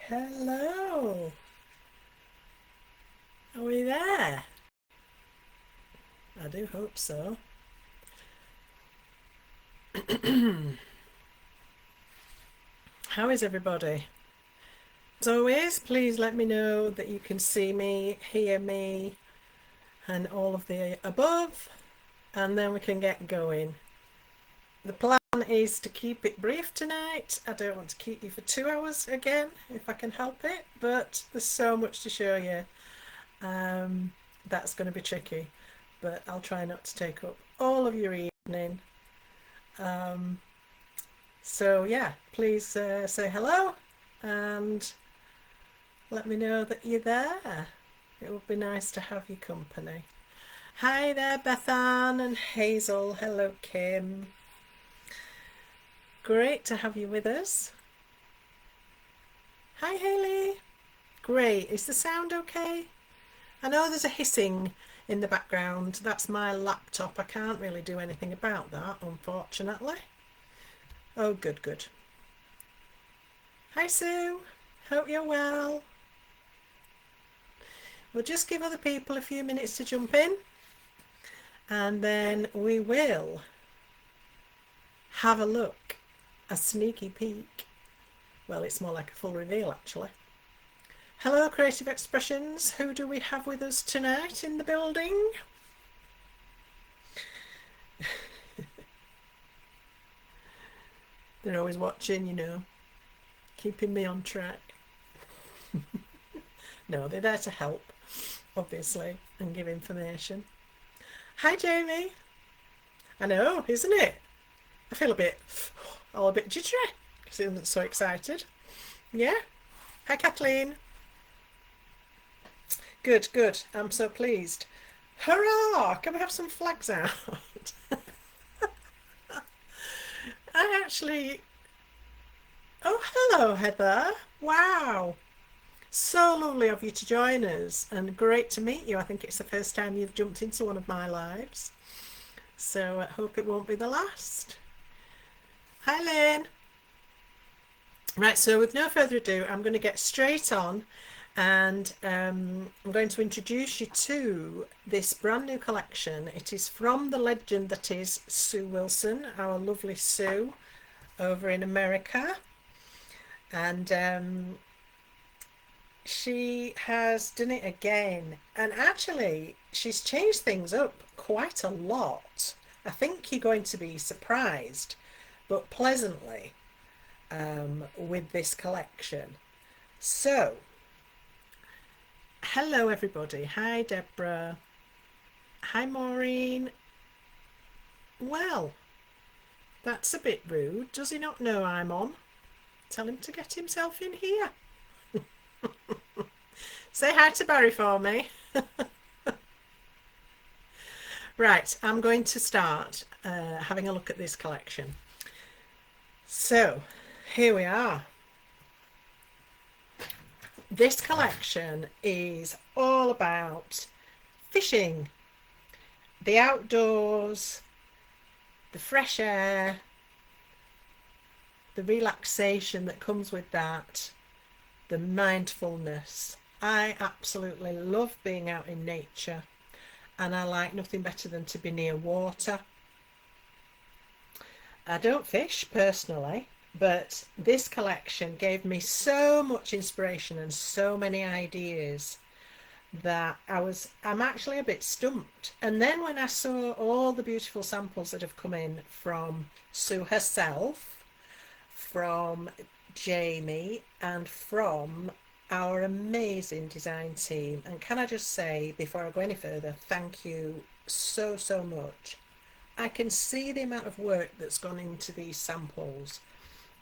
Hello. Are we there? I do hope so. How is everybody? As always, please let me know that you can see me, hear me, and all of the above, and then we can get going. The plan is to keep it brief tonight. I don't want to keep you for 2 hours again, if I can help it, but there's so much to show you. That's going to be tricky, but I'll try not to take up all of your evening. Um, So yeah, please say hello and let me know that you're there. It would be nice to have your company. Hi there, Bethan and Hazel. Hello, Kim. Great to have you with us. Hi, Haley. Great. Is the sound okay? I know there's a hissing in the background. That's my laptop. I can't really do anything about that, unfortunately. Oh, good, good. Hi, Sue. Hope you're well. We'll just give other people a few minutes to jump in and then we will have a look, a sneaky peek. Well, it's more like a full reveal actually. Hello, Creative Expressions. Who do we have with us tonight in the building? They're always watching, keeping me on track. No, they're there to help, obviously, and give information. Hi, Jamie. I know, isn't it? I feel all a bit jittery because I'm so excited. Yeah. Hi, Kathleen. Good, good. I'm so pleased. Hurrah! Can we have some flags out? I actually. Oh, hello, Heather. Wow. So lovely of you to join us and great to meet you. I think it's the first time you've jumped into one of my lives. So I hope it won't be the last. Hi, Lynn. Right, so with no further ado, I'm going to get straight on and I'm going to introduce you to this brand new collection. It is from the legend that is Sue Wilson, our lovely Sue over in America. And she has done it again. And actually, she's changed things up quite a lot. I think you're going to be surprised, but pleasantly, with this collection. So, hello everybody. Hi Deborah. Hi Maureen. Well, that's a bit rude. Does he not know I'm on? Tell him to get himself in here. Say hi to Barry for me. Right, I'm going to start having a look at this collection. So, here we are. This collection is all about fishing, the outdoors, the fresh air, the relaxation that comes with that, the mindfulness. I absolutely love being out in nature and I like nothing better than to be near water. I don't fish personally, but this collection gave me so much inspiration and so many ideas that I'm actually a bit stumped. And then when I saw all the beautiful samples that have come in from Sue herself, from Jamie, and from our amazing design team, and can I just say before I go any further, thank you so, so much. I can see the amount of work that's gone into these samples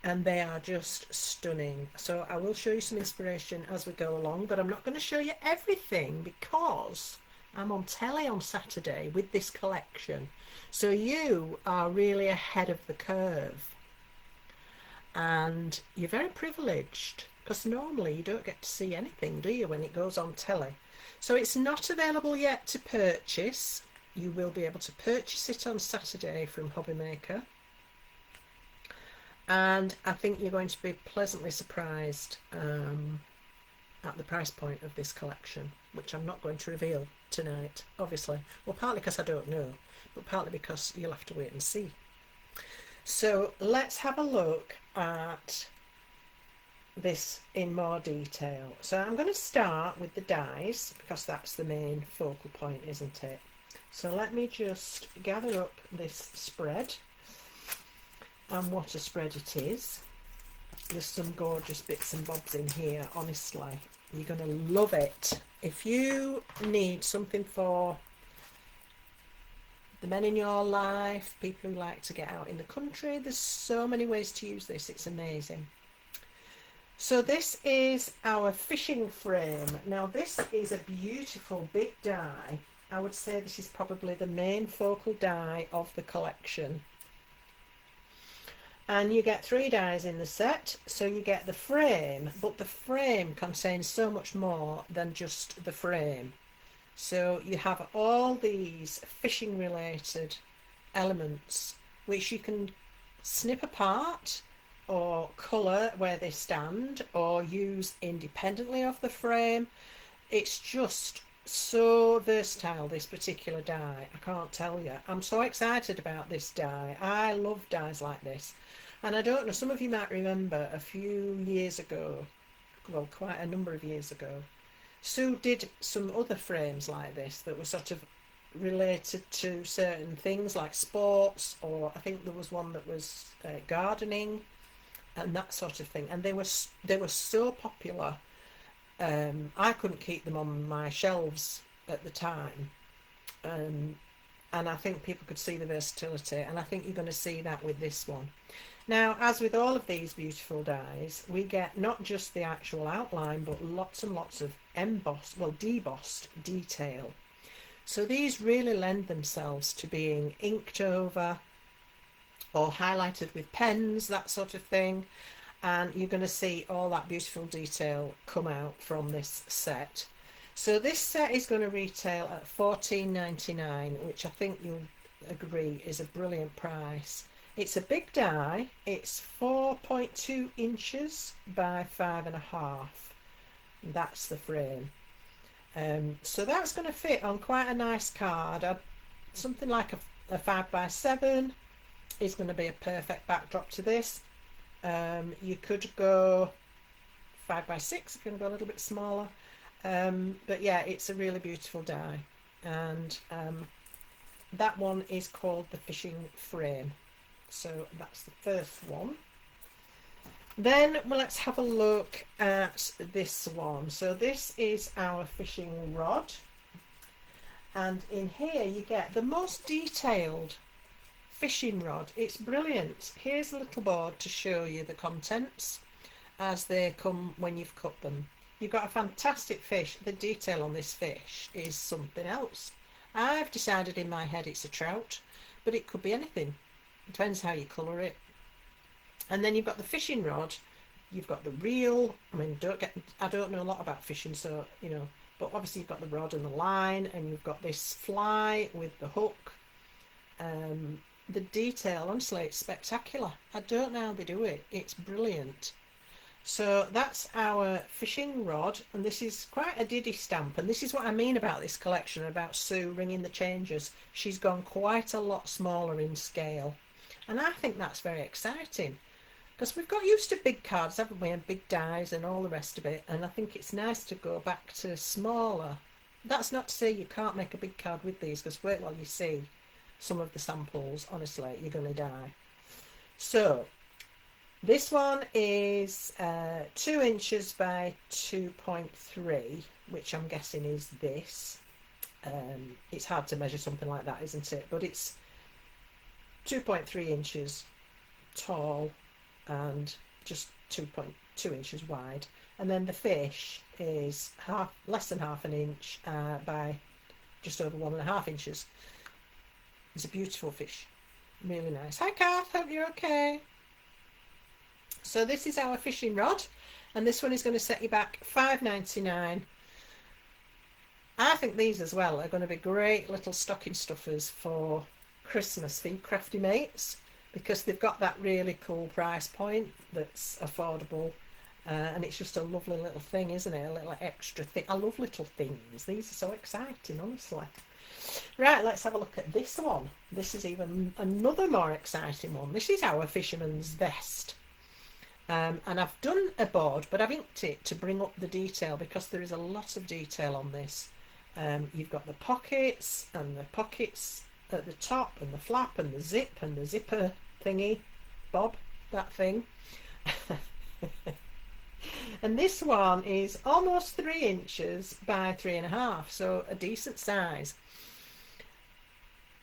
and they are just stunning. So I will show you some inspiration as we go along, but I'm not going to show you everything because I'm on telly on Saturday with this collection. So you are really ahead of the curve and you're very privileged because normally you don't get to see anything, do you, when it goes on telly? So it's not available yet to purchase. You will be able to purchase it on Saturday from Hobbymaker. and I think you're going to be pleasantly surprised at the price point of this collection, which I'm not going to reveal tonight, obviously. Well, partly because I don't know, but partly because you'll have to wait and see. So let's have a look at this in more detail. So I'm going to start with the dies because that's the main focal point, isn't it? So let me just gather up this spread, and what a spread it is. There's some gorgeous bits and bobs in here, honestly. You're going to love it. If you need something for the men in your life, people who like to get out in the country, there's so many ways to use this. It's amazing. So this is our fishing frame. Now this is a beautiful big die. I would say this is probably the main focal die of the collection. And you get 3 dies in the set, so you get the frame, but the frame contains so much more than just the frame. So you have all these fishing related elements which you can snip apart or colour where they stand or use independently of the frame. It's just so versatile, this particular die. I can't tell you. I'm so excited about this die. I love dies like this. And I don't know, some of you might remember a few years ago, well, quite a number of years ago, Sue did some other frames like this that were sort of related to certain things like sports, or I think there was one that was gardening and that sort of thing. And they were so popular. I couldn't keep them on my shelves at the time. And I think people could see the versatility, and I think you're going to see that with this one. Now, as with all of these beautiful dies, we get not just the actual outline, but lots and lots of embossed, well, debossed detail. So these really lend themselves to being inked over or highlighted with pens, that sort of thing. And you're going to see all that beautiful detail come out from this set. So this set is going to retail at $14.99, which I think you'll agree is a brilliant price. It's a big die. It's 4.2 inches by 5.5. That's the frame. So that's going to fit on quite a nice card. Something like a 5x7 is going to be a perfect backdrop to this. You could go 5x6 if you can go a little bit smaller. But yeah, it's a really beautiful die. And that one is called the fishing frame. So that's the first one. Then let's have a look at this one. So this is our fishing rod, and in here you get the most detailed fishing rod. It's brilliant. Here's a little board to show you the contents as they come when you've cut them. You've got a fantastic fish. The detail on this fish is something else. I've decided in my head it's a trout, but it could be anything. Depends how you colour it. And then you've got the fishing rod, you've got the reel. I mean, I don't know a lot about fishing, so you know, but obviously you've got the rod and the line, and you've got this fly with the hook. The detail, honestly, it's spectacular. I don't know how they do it. It's brilliant. So that's our fishing rod, and this is quite a diddy stamp, and this is what I mean about this collection, about Sue ringing the changes. She's gone quite a lot smaller in scale, and I think that's very exciting because we've got used to big cards, haven't we, and big dies and all the rest of it, and I think it's nice to go back to smaller. That's not to say you can't make a big card with these, because wait while you see some of the samples, honestly, you're going to die. So this one is 2 inches by 2.3, which I'm guessing is this. It's hard to measure something like that, isn't it? But it's 2.3 inches tall and just 2.2 inches wide. And then the fish is less than half an inch by just over 1.5 inches. It's a beautiful fish. Really nice. Hi, Kath. Hope you're okay. So this is our fishing rod, and this one is going to set you back $5.99. I think these as well are going to be great little stocking stuffers for Christmas for you crafty mates. because they've got that really cool price point that's affordable. And it's just a lovely little thing, isn't it? A little extra thing. I love little things. These are so exciting, honestly. Right, let's have a look at this one. This is even another more exciting one. This is our fisherman's vest. And I've done a board, but I've inked it to bring up the detail because there is a lot of detail on this. You've got the pockets and the pockets at the top and the flap and the zip and the zipper thingy, bob, that thing. And this one is almost 3 inches by 3.5, so a decent size.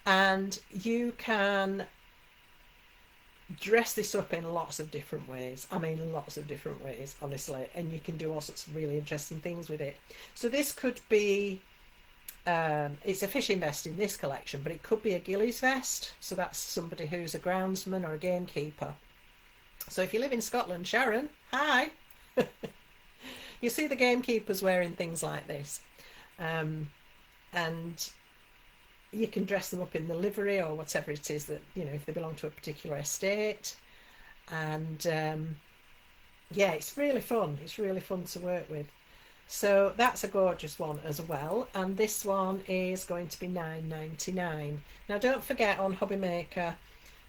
And you can dress this up in lots of different ways. I mean, lots of different ways, honestly. And you can do all sorts of really interesting things with it. So this could be, it's a fishing vest in this collection, but it could be a gillies vest. So that's somebody who's a groundsman or a gamekeeper. So if you live in Scotland, Sharon, hi. You see the gamekeepers wearing things like this. And you can dress them up in the livery or whatever it is that, you know, if they belong to a particular estate. And yeah, it's really fun. It's really fun to work with. So that's a gorgeous one as well. And this one is going to be £9.99. Now don't forget, on Hobby Maker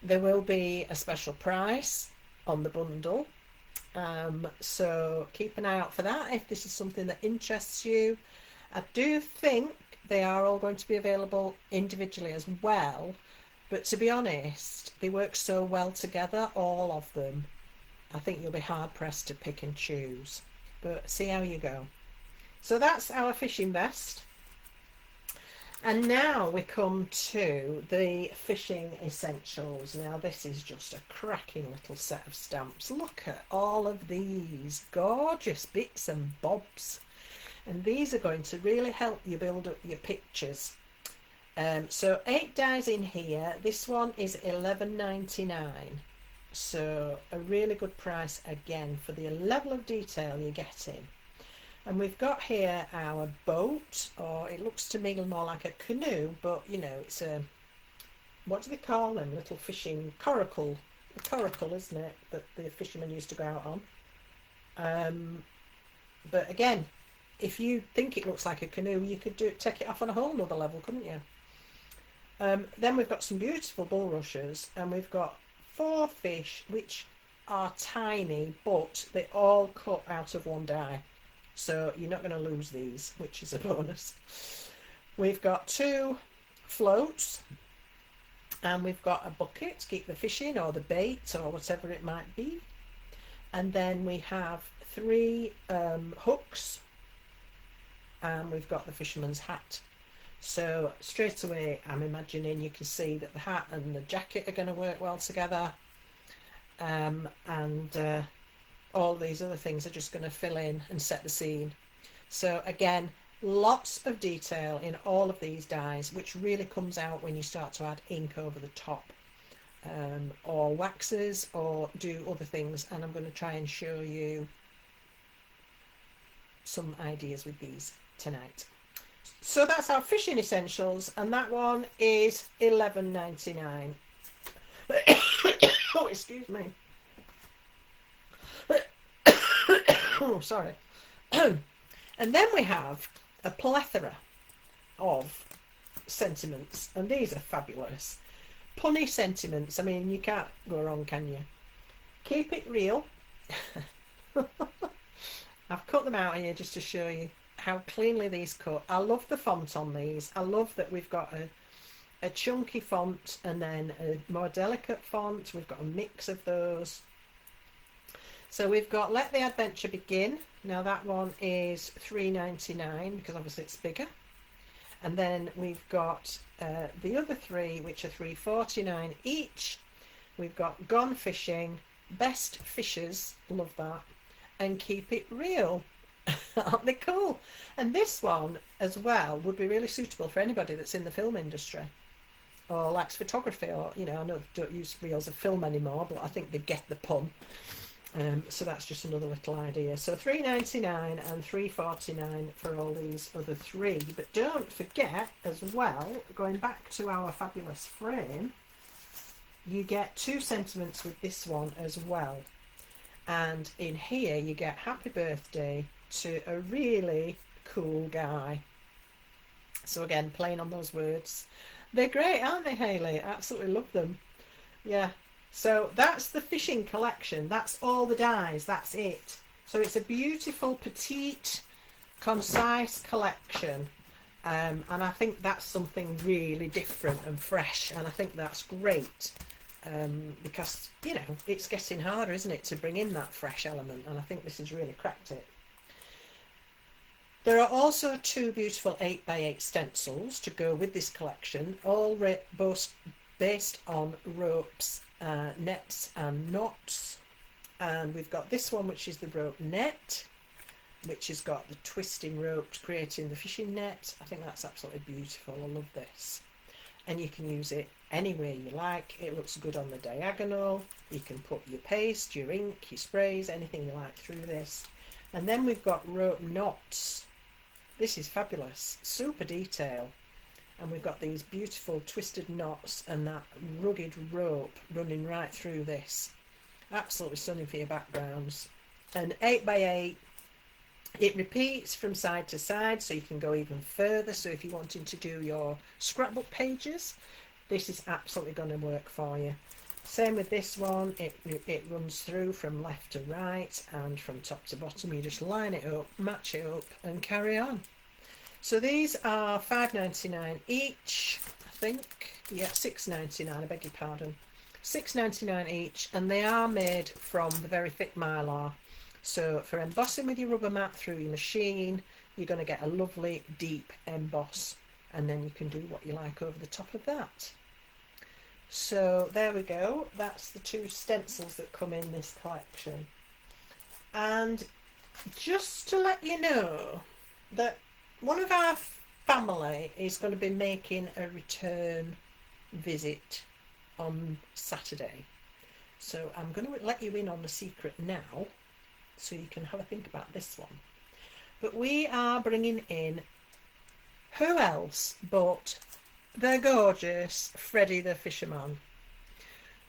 there will be a special price on the bundle. So keep an eye out for that if this is something that interests you. I do think they are all going to be available individually as well, but to be honest, they work so well together, all of them. I think you'll be hard pressed to pick and choose, but see how you go. So that's our fishing vest. And now we come to the fishing essentials. Now this is just a cracking little set of stamps. Look at all of these gorgeous bits and bobs. And these are going to really help you build up your pictures. So 8 dies in here. This one is £11.99. So a really good price again for the level of detail you're getting. And we've got here our boat, or it looks to me more like a canoe, but you know, it's a, what do they call them? Little fishing coracle. A coracle, isn't it, that the fishermen used to go out on. But again, if you think it looks like a canoe, you could take it off on a whole nother level, couldn't you? Then we've got some beautiful bulrushes, and we've got 4 fish, which are tiny, but they all cut out of 1 die. So you're not going to lose these, which is a bonus. We've got 2 floats, and we've got a bucket to keep the fish in, or the bait, or whatever it might be. And then we have 3 hooks, and we've got the fisherman's hat. So straight away I'm imagining you can see that the hat and the jacket are going to work well together, and all these other things are just going to fill in and set the scene. So again, lots of detail in all of these dies, which really comes out when you start to add ink over the top, or waxes, or do other things. And I'm going to try and show you some ideas with these tonight. So that's our fishing essentials, and that one is £11.99. Oh, excuse me. Oh, sorry. And then we have a plethora of sentiments, and these are fabulous. Punny sentiments. I mean, you can't go wrong, can you? Keep it real. I've cut them out here just to show you how cleanly these cut. I love the font on these. I love that we've got a chunky font and then a more delicate font. We've got a mix of those. So we've got Let the Adventure Begin. Now that one is £3.99 because obviously it's bigger. And then we've got the other 3, which are £3.49 each. We've got Gone Fishing, Best Fishers, love that, and Keep It Real. Aren't they cool? And this one as well would be really suitable for anybody that's in the film industry or likes photography, or, you know, I know they don't use reels of film anymore, but I think they get the pun. So that's just another little idea. So £3.99 and £3.49 for all these other 3. But don't forget as well, going back to our fabulous frame, you get 2 sentiments with this one as well. And in here you get happy birthday to a really cool guy. So again, playing on those words. They're great, aren't they, Hayley? I absolutely love them. Yeah. So that's the fishing collection. That's all the dies. That's it. So it's a beautiful, petite, concise collection. And I think that's something really different and fresh. And I think that's great. Because, you know, it's getting harder, isn't it, to bring in that fresh element. And I think this has really cracked it. There are also 2 beautiful 8x8 stencils to go with this collection, all both based on ropes, nets and knots. And we've got this one, which is the rope net, which has got the twisting ropes creating the fishing net. I think that's absolutely beautiful. I love this. And you can use it anywhere you like. It looks good on the diagonal. You can put your paste, your ink, your sprays, anything you like through this. And then we've got rope knots. This is fabulous, super detail. And we've got these beautiful twisted knots and that rugged rope running right through this. Absolutely stunning for your backgrounds. And 8x8, it repeats from side to side, so you can go even further. So if you're wanting to do your scrapbook pages, this is absolutely going to work for you. Same with this one, it runs through from left to right and from top to bottom. You just line it up, match it up and carry on. So these are $5.99 each, I think. Yeah, $6.99, I beg your pardon. $6.99 each, and they are made from the very thick mylar. So for embossing with your rubber mat through your machine, you're going to get a lovely deep emboss, and then you can do what you like over the top of that. So there we go, that's the 2 stencils that come in this collection. And just to let you know that one of our family is going to be making a return visit on Saturday. So I'm going to let you in on the secret now, so you can have a think about this one. But we are bringing in who else but the gorgeous Freddie the Fisherman.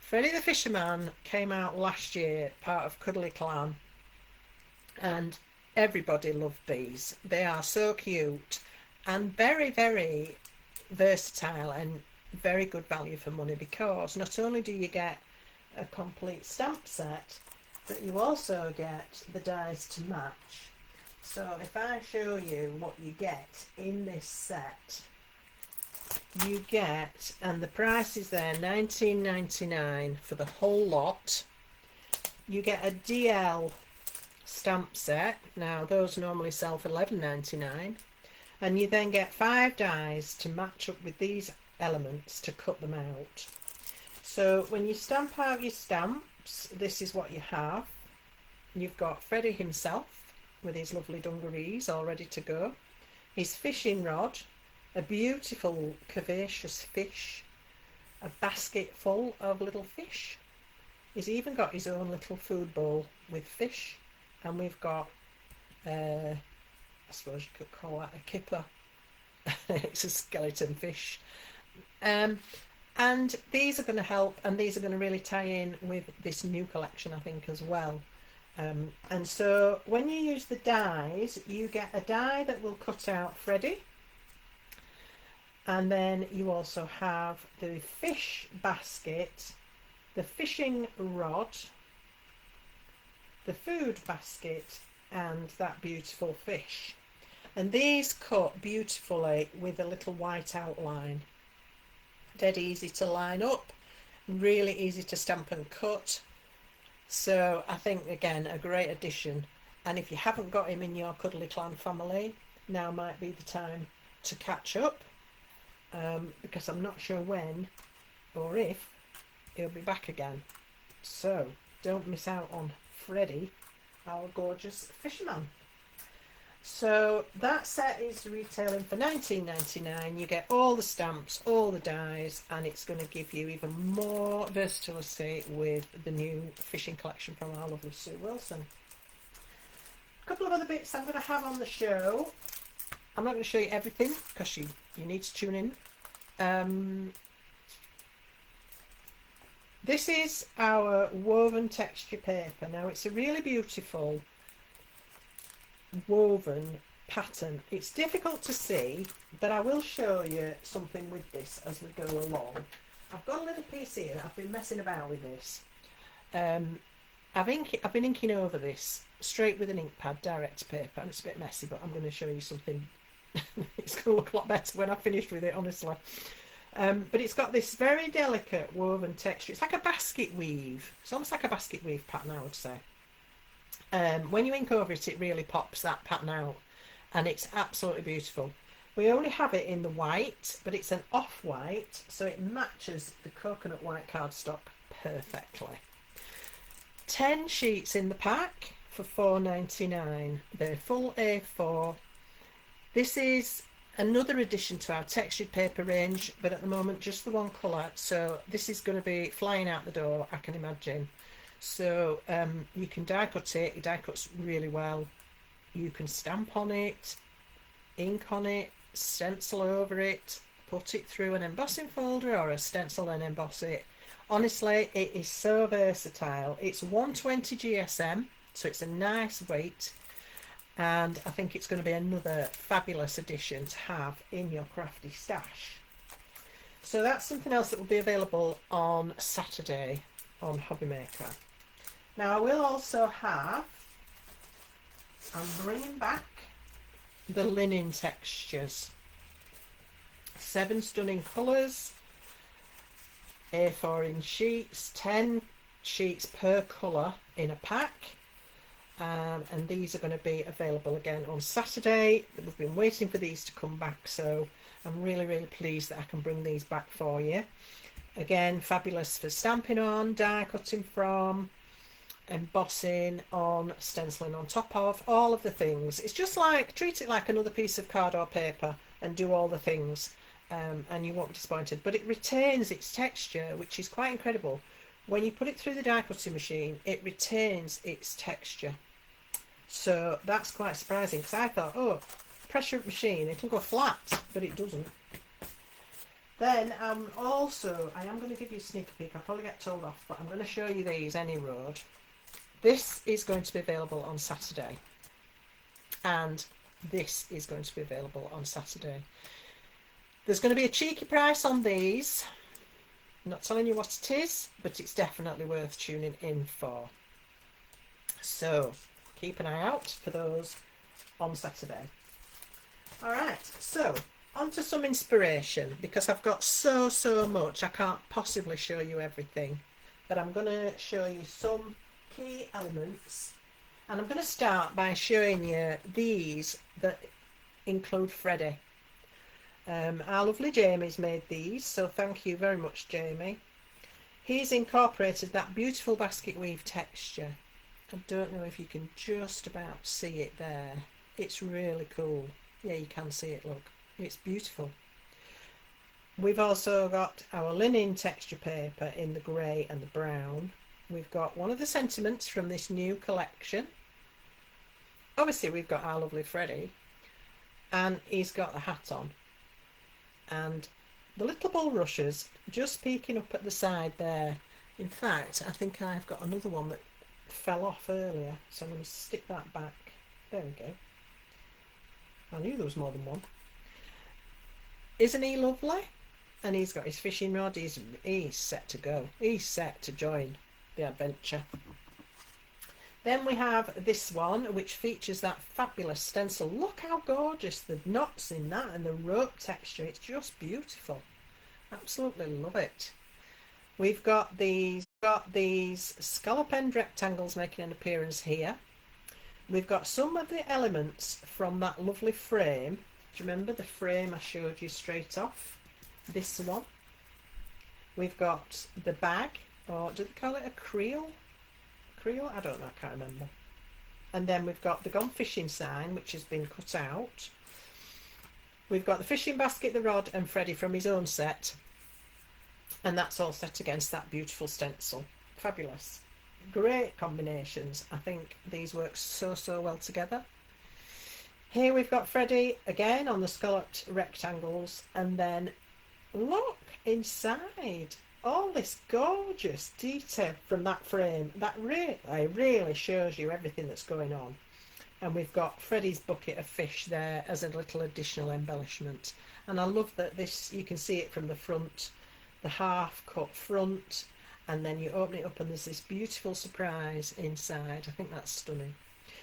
Freddie the Fisherman came out last year, part of Cuddly Clan, and everybody loved these. They are so cute and very, very versatile and very good value for money, because not only do you get a complete stamp set, but you also get the dies to match. So if I show you what you get in this set, you get, and the price is there, $19.99 for the whole lot. You get a DL stamp set. Now those normally sell for $11.99, and you then get 5 dies to match up with these elements to cut them out. So when you stamp out your stamps, this is what you have. You've got Freddie himself with his lovely dungarees all ready to go, his fishing rod, a beautiful curvaceous fish, a basket full of little fish. He's even got his own little food bowl with fish, and we've got I suppose you could call that a kipper. It's a skeleton fish. And these are going to help, and these are going to really tie in with this new collection, I think, as well. And so when you use the dies, you get a die that will cut out Freddie, and then you also have the fish basket, the fishing rod, the food basket, and that beautiful fish. And these cut beautifully with a little white outline. Dead easy to line up, really easy to stamp and cut. So I think, again, a great addition. And if you haven't got him in your Cuddly Clan family, now might be the time to catch up, because I'm not sure when or if he'll be back again. So don't miss out on Freddie, our gorgeous fisherman. So that set is retailing for $19.99. You get all the stamps, all the dies, and it's going to give you even more versatility with the new fishing collection from our lovely Sue Wilson. A couple of other bits I'm going to have on the show. I'm not going to show you everything because you need to tune in. This is our woven texture paper. Now it's a really beautiful woven pattern. It's difficult to see, but I will show you something with this as we go along. I've got a little piece here. I've been messing about with this. I've been inking over this straight with an ink pad, direct to paper, and it's a bit messy, but I'm going to show you something. It's going to look a lot better when I've finished with it, honestly. But it's got this very delicate woven texture. It's like a basket weave. It's almost like a basket weave pattern, I would say. When you ink over it, it really pops that pattern out, and it's absolutely beautiful. We only have it in the white, but it's an off-white, so it matches the coconut white cardstock perfectly. 10 sheets in the pack for £4.99. They're full A4. This is another addition to our textured paper range, but at the moment just the one colour, so this is going to be flying out the door, I can imagine. So you can die cut it. It die cuts really well. You can stamp on it, ink on it, stencil over it, put it through an embossing folder or a stencil and emboss it. Honestly, it is so versatile. It's 120 GSM, so it's a nice weight, and I think it's going to be another fabulous addition to have in your crafty stash. So that's something else that will be available on Saturday on Hobby Maker. Now I will also have, I'm bringing back the linen textures. 7 stunning colours, A4 in sheets, 10 sheets per colour in a pack, and these are going to be available again on Saturday. We've been waiting for these to come back, so I'm really pleased that I can bring these back for you. Again, fabulous for stamping on, die cutting from, embossing on, stenciling on top of, all of the things. It's just like, treat it like another piece of card or paper and do all the things, and you won't be disappointed. But it retains its texture, which is quite incredible. When you put it through the die cutting machine, it retains its texture. So that's quite surprising, because I thought, oh, pressure machine, it'll go flat, but it doesn't. Then I am going to give you a sneak peek. I'll probably get told off, but I'm going to show you these any road. This is going to be available on Saturday, and this is going to be available on Saturday. There's going to be a cheeky price on these. I'm not telling you what it is, but it's definitely worth tuning in for. So keep an eye out for those on Saturday. All right, so on to some inspiration, because I've got so much. I can't possibly show you everything, but I'm going to show you some key elements, and I'm going to start by showing you these that include Freddie. Our lovely Jamie's made these, so thank you very much, Jamie. He's incorporated that beautiful basket weave texture. I don't know if you can just about see it there. It's really cool. Yeah, you can see it, look. It's beautiful. We've also got our linen texture paper in the grey and the brown. We've got one of the sentiments from this new collection. Obviously we've got our lovely Freddie, and he's got the hat on, and the little bulrushes just peeking up at the side there. In fact, I think I've got another one that fell off earlier, so I'm going to stick that back. There we go. I knew there was more than one. Isn't he lovely? And he's got his fishing rod. He's set to go. He's set to join the adventure. Then we have this one, which features that fabulous stencil. Look how gorgeous the knots in that and the rope texture. It's just beautiful. Absolutely love it. We've got these scallop end rectangles making an appearance here. We've got some of the elements from that lovely frame. Do you remember the frame I showed you straight off? This one. We've got the bag, or do they call it a creel? Creel? I don't know, I can't remember. And then we've got the Gone Fishing sign, which has been cut out. We've got the fishing basket, the rod, and Freddie from his own set. And that's all set against that beautiful stencil. Fabulous. Great combinations. I think these work so well together. Here we've got Freddie again on the scalloped rectangles, and then look inside. all this gorgeous detail from that frame that really shows you everything that's going on. And we've got Freddie's bucket of fish there as a little additional embellishment. And I love that this, you can see it from the front, the half cut front, and then you open it up and there's this beautiful surprise inside. I think that's stunning.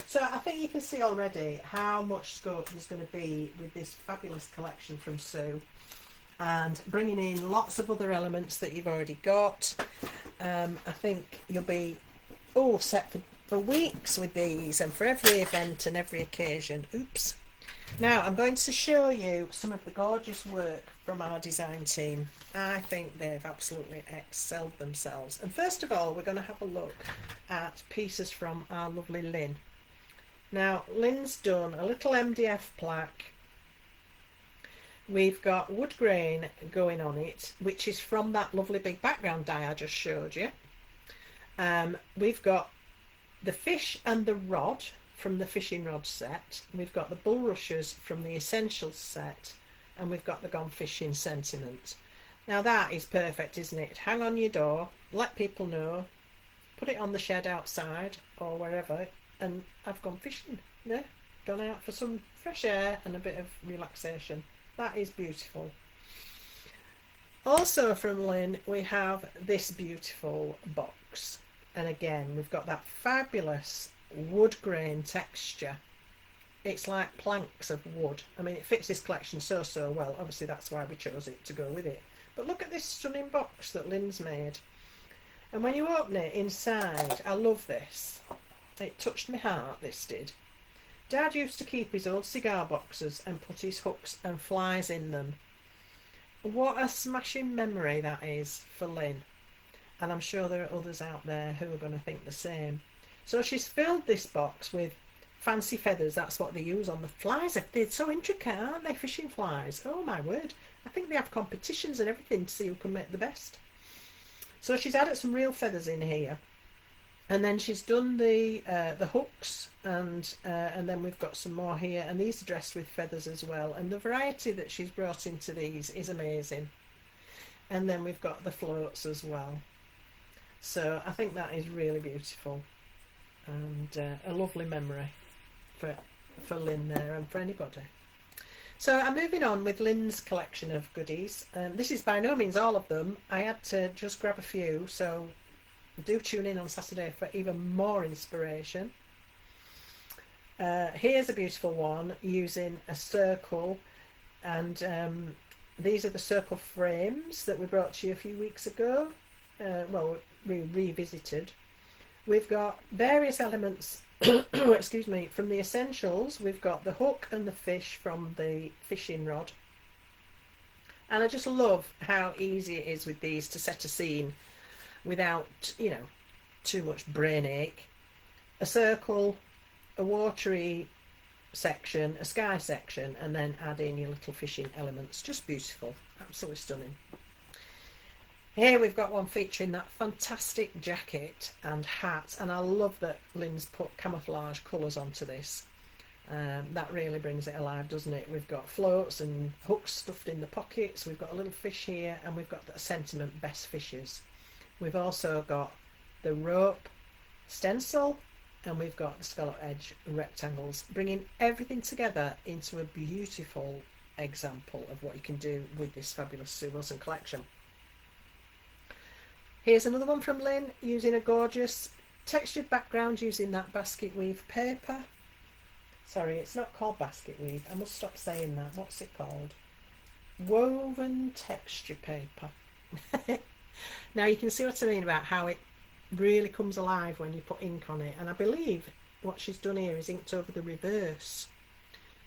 So I think you can see already how much scope there's going to be with this fabulous collection from Sue, and bringing in lots of other elements that you've already got. I think you'll be all set for weeks with these, and for every event and every occasion. Oops. Now I'm going to show you some of the gorgeous work from our design team. I think they've absolutely excelled themselves. And first of all, we're going to have a look at pieces from our lovely Lynn. Now Lynn's done a little MDF plaque. We've got wood grain going on it, which is from that lovely big background die I just showed you. We've got the fish and the rod from the fishing rod set. We've got the bulrushes from the essentials set, and we've got the gone fishing sentiment. Now that is perfect, isn't it? Hang on your door, let people know, put it on the shed outside or wherever, and I've gone fishing. Yeah, gone out for some fresh air and a bit of relaxation. That is beautiful. Also from Lynn, we have this beautiful box. And again, we've got that fabulous wood grain texture. It's like planks of wood. I mean, it fits this collection so well. Obviously, that's why we chose it to go with it. But look at this stunning box that Lynn's made. And when you open it inside, I love this. It touched my heart, this did. Dad used to keep his old cigar boxes and put his hooks and flies in them. What a smashing memory that is for Lynn. And I'm sure there are others out there who are going to think the same. So she's filled this box with fancy feathers. That's what they use on the flies. They're so intricate, aren't they, fishing flies? Oh my word. I think they have competitions and everything to see who can make the best. So she's added some real feathers in here. And then she's done the hooks, and then we've got some more here. And these are dressed with feathers as well. And the variety that she's brought into these is amazing. And then we've got the floats as well. So I think that is really beautiful, and a lovely memory for Lynn there and for anybody. So I'm moving on with Lynn's collection of goodies. This is by no means all of them. I had to just grab a few, so do tune in on Saturday for even more inspiration. Here's a beautiful one using a circle, and these are the circle frames that we brought to you a few weeks ago. Well, we revisited. We've got various elements excuse me, from the essentials. We've got the hook and the fish from the fishing rod, and I just love how easy it is with these to set a scene without, you know, too much brain ache. A circle, a watery section, a sky section, and then add in your little fishing elements. Just beautiful, absolutely stunning. Here we've got one featuring that fantastic jacket and hat, and I love that Lynn's put camouflage colours onto this. That really brings it alive, doesn't it? We've got floats and hooks stuffed in the pockets, we've got a little fish here, and we've got that sentiment, best fishes. We've also got the rope stencil, and we've got the scallop edge rectangles, bringing everything together into a beautiful example of what you can do with this fabulous Sue Wilson collection. Here's another one from Lynn, using a gorgeous textured background using that basket weave paper. Sorry, it's not called basket weave. I must stop saying that. What's it called? Woven texture paper. Now you can see what I mean about how it really comes alive when you put ink on it. And I believe what she's done here is inked over the reverse.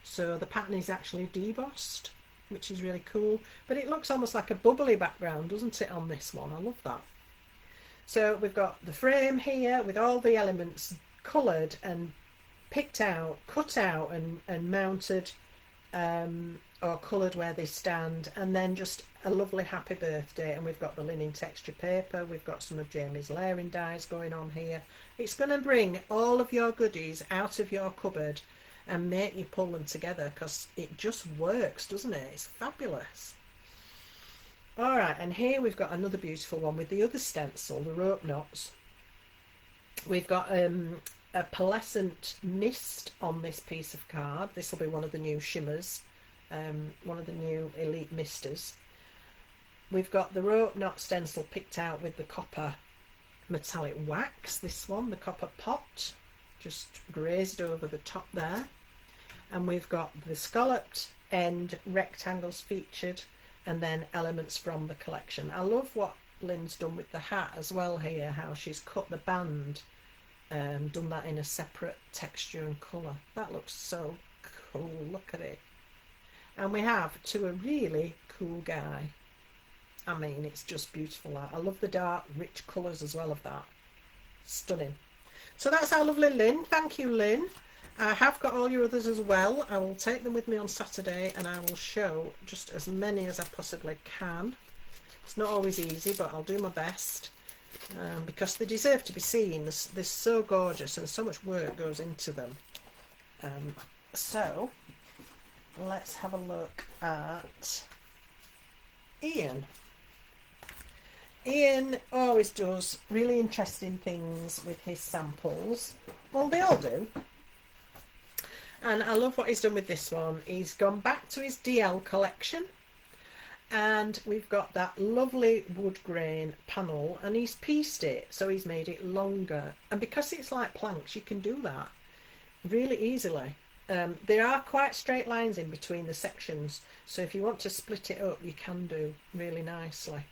So the pattern is actually debossed, which is really cool. But it looks almost like a bubbly background, doesn't it, on this one? I love that. So we've got the frame here with all the elements coloured and picked out, cut out and mounted, or coloured where they stand, and then just a lovely happy birthday. And we've got the linen texture paper, we've got some of Jamie's layering dies going on here. It's going to bring all of your goodies out of your cupboard and make you pull them together, because it just works, doesn't it? It's fabulous. All right, and here we've got another beautiful one with the other stencil, the rope knots. We've got a pearlescent mist on this piece of card. This will be one of the new shimmers, one of the new elite misters. We've got the rope knot stencil picked out with the copper metallic wax. This one, the copper pot, just grazed over the top there. And we've got the scalloped end rectangles featured, and then elements from the collection. I love what Lynn's done with the hat as well here, how she's cut the band, done that in a separate texture and colour. That looks so cool, look at it. And we have to a really cool guy. I mean, it's just beautiful. I love the dark, rich colours as well of that. Stunning. So that's our lovely Lynn. Thank you, Lynn. I have got all your others as well. I will take them with me on Saturday and I will show just as many as I possibly can. It's not always easy, but I'll do my best because they deserve to be seen. They're so gorgeous and so much work goes into them. So let's have a look at Ian. Ian always does really interesting things with his samples. Well, they all do. And I love what he's done with this one. He's gone back to his DL collection and we've got that lovely wood grain panel and he's pieced it, so he's made it longer. And because it's like planks, you can do that really easily. There are quite straight lines in between the sections, so if you want to split it up, you can do really nicely.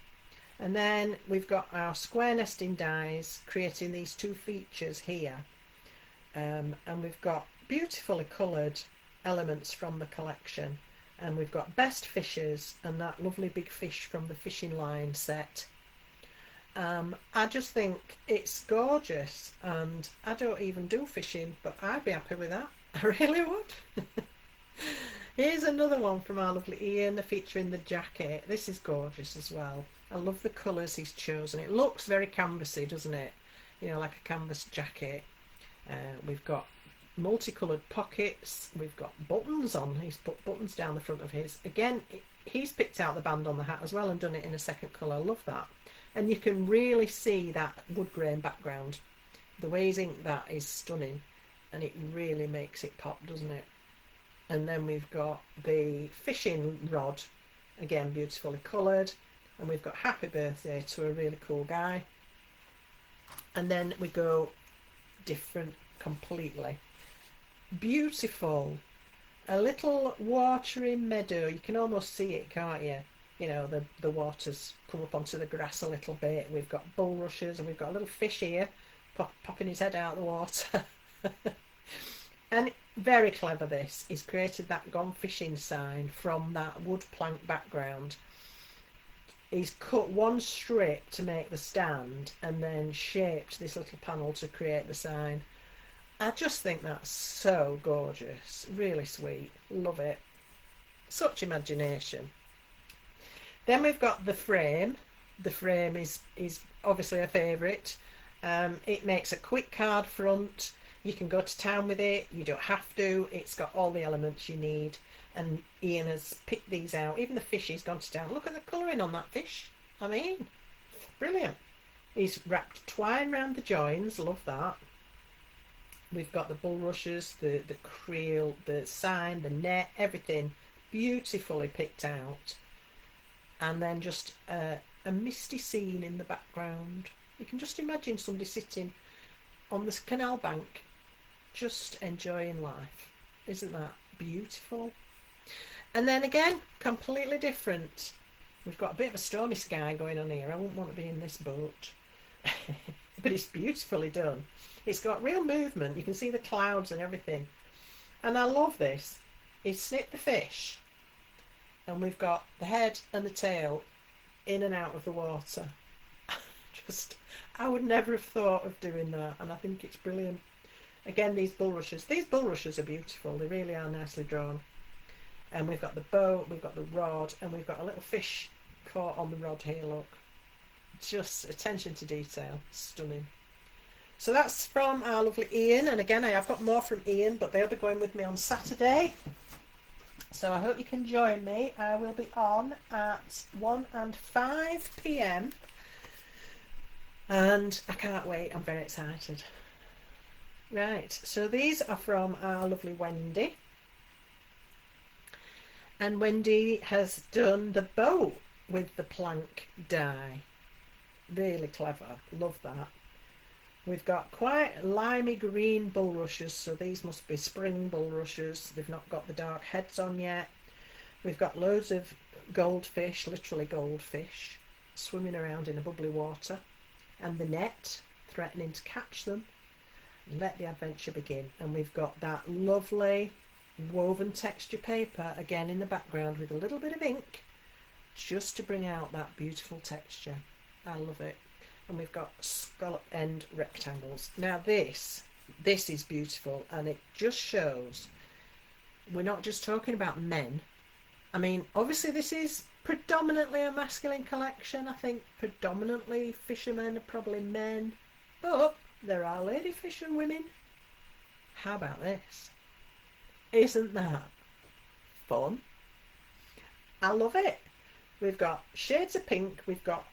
And then we've got our square nesting dies creating these two features here. And we've got beautifully coloured elements from the collection, and we've got best fishes and that lovely big fish from the fishing line set. I just think it's gorgeous, and I don't even do fishing, but I'd be happy with that. I really would. Here's another one from our lovely Ian featuring the jacket. This is gorgeous as well. I love the colours he's chosen. It looks very canvassy, doesn't it? You know, like a canvas jacket. We've got multicoloured pockets, we've got buttons on. He's put buttons down the front of his. Again, he's picked out the band on the hat as well and done it in a second colour. I love that. And you can really see that wood grain background. The way he's inked that is stunning, and it really makes it pop, doesn't it? And then we've got the fishing rod, again beautifully coloured, and we've got happy birthday to a really cool guy. And then we go different completely. Beautiful. A little watery meadow. You can almost see it, can't you? You know, the water's come up onto the grass a little bit. We've got bulrushes and we've got a little fish here popping his head out of the water. And very clever this. He's created that gone fishing sign from that wood plank background. He's cut one strip to make the stand and then shaped this little panel to create the sign. I just think that's so gorgeous. Really sweet. Love it. Such imagination. Then we've got the frame. The frame is obviously a favourite. It makes a quick card front. You can go to town with it. You don't have to. It's got all the elements you need. And Ian has picked these out. Even the fish, he's gone to town. Look at the colouring on that fish. I mean, brilliant. He's wrapped twine around the joins. Love that. We've got the bulrushes, the creel, the sign, the net, everything beautifully picked out. And then just a misty scene in the background. You can just imagine somebody sitting on this canal bank just enjoying life. Isn't that beautiful? And then again, completely different. We've got a bit of a stormy sky going on here. I wouldn't want to be in this boat. But it's beautifully done. It's got real movement. You can see the clouds and everything. And I love this. He's snipped the fish. And we've got the head and the tail in and out of the water. I would never have thought of doing that. And I think it's brilliant. Again, these bulrushes. These bulrushes are beautiful. They really are nicely drawn. And we've got the boat, we've got the rod, and we've got a little fish caught on the rod here, look. Just attention to detail. Stunning. So that's from our lovely Ian. And again, I have got more from Ian, but they'll be going with me on Saturday. So I hope you can join me. I will be on at 1 and 5 p.m. and I can't wait. I'm very excited. Right, so these are from our lovely Wendy. And Wendy has done the boat with the plank die. Really clever. Love that. We've got quite limey green bulrushes, so these must be spring bulrushes. They've not got the dark heads on yet. We've got loads of goldfish, literally goldfish, swimming around in the bubbly water, and the net threatening to catch them. Let the adventure begin. And we've got that lovely woven texture paper again in the background with a little bit of ink just to bring out that beautiful texture. I love it. And we've got scallop end rectangles. Now this is beautiful, and it just shows we're not just talking about men. I mean, obviously this is predominantly a masculine collection. I think predominantly fishermen are probably men, but there are lady fisher women. How about this? Isn't that fun? I love it. We've got shades of pink, we've got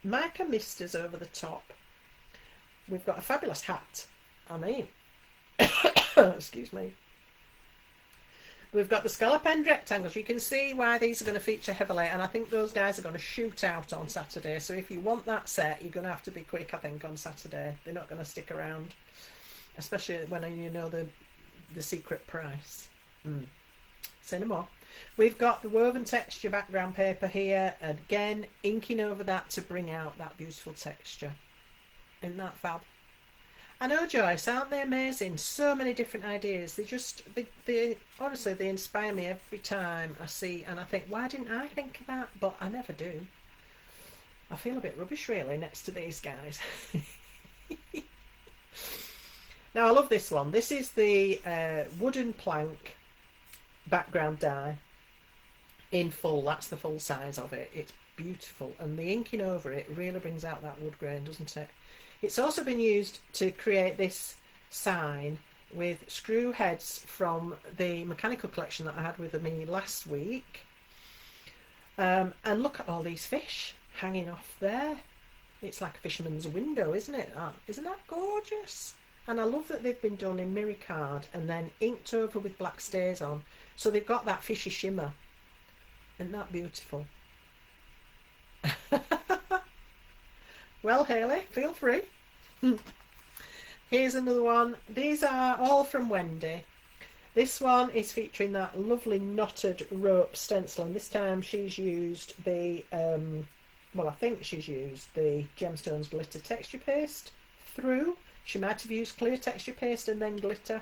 mica misters over the top, we've got a fabulous hat. I mean, excuse me. We've got the scallop end rectangles. You can see why these are going to feature heavily, and I think those guys are going to shoot out on Saturday. So if you want that set, you're going to have to be quick, I think, on Saturday. They're not going to stick around, especially when you know the secret price. Say no more. We've got the woven texture background paper here, and again inking over that to bring out that beautiful texture. Isn't that fab? I know, Joyce, aren't they amazing? So many different ideas. They honestly, they inspire me every time I see, and I think, why didn't I think of that? But I never do. I feel a bit rubbish really next to these guys. Now I love this one. This is the wooden plank background die in full. That's the full size of it. It's beautiful, and the inking over it really brings out that wood grain, doesn't it? It's also been used to create this sign with screw heads from the mechanical collection that I had with me last week. And look at all these fish hanging off there. It's like a fisherman's window, isn't it? Isn't that gorgeous? And I love that they've been done in mirror card and then inked over with black stays on. So they've got that fishy shimmer. Isn't that beautiful? Well, Hayley, feel free. Here's another one. These are all from Wendy. This one is featuring that lovely knotted rope stencil, and this time she's used the, well, I think she's used the Gemstones glitter texture paste through. She might have used clear texture paste and then glitter.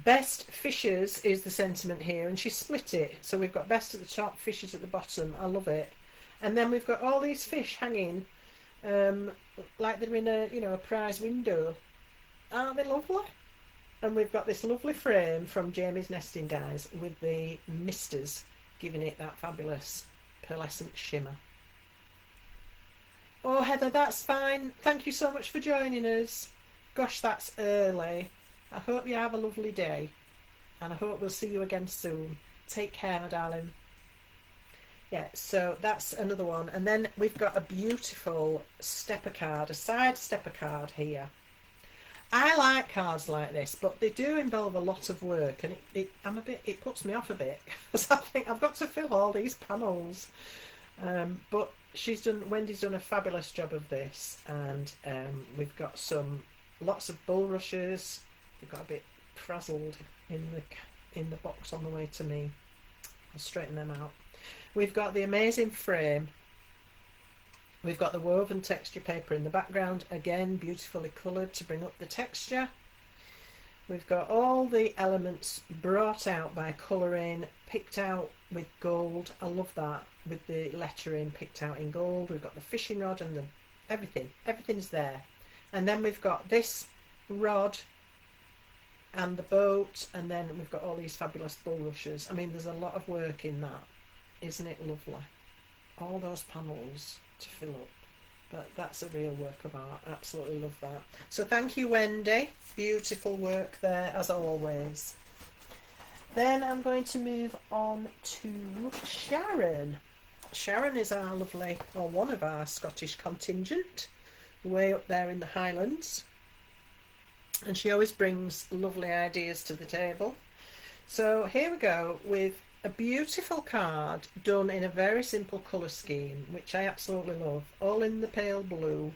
Best fishes is the sentiment here, and she split it. So we've got best at the top, fishes at the bottom. I love it. And then we've got all these fish hanging like they're in a prize window. Aren't they lovely? And we've got this lovely frame from Jamie's Nesting Dies with the misters giving it that fabulous pearlescent shimmer. Oh, Heather, that's fine. Thank you so much for joining us. Gosh, that's early. I hope you have a lovely day, and I hope we'll see you again soon. Take care, my darling. Yeah, so that's another one. And then we've got a beautiful stepper card, a side stepper card here. I like cards like this, but they do involve a lot of work, and it puts me off a bit because I think I've got to fill all these panels. But Wendy's done a fabulous job of this, and we've got lots of bulrushes. They've got a bit frazzled in the box on the way to me. I'll straighten them out. We've got the amazing frame. We've got the woven texture paper in the background, again beautifully coloured to bring up the texture. We've got all the elements brought out by colouring, picked out with gold. I love that, with the lettering picked out in gold. We've got the fishing rod and everything's there. And then we've got this rod and the boat, and then we've got all these fabulous bulrushes. I mean, there's a lot of work in that. Isn't it lovely? All those panels to fill up. But that's a real work of art. Absolutely love that. So thank you, Wendy. Beautiful work there, as always. Then I'm going to move on to Sharon. Sharon is our lovely, or one of our Scottish contingent, way up there in the Highlands. And she always brings lovely ideas to the table. So here we go with a beautiful card done in a very simple colour scheme, which I absolutely love, all in the pale blue.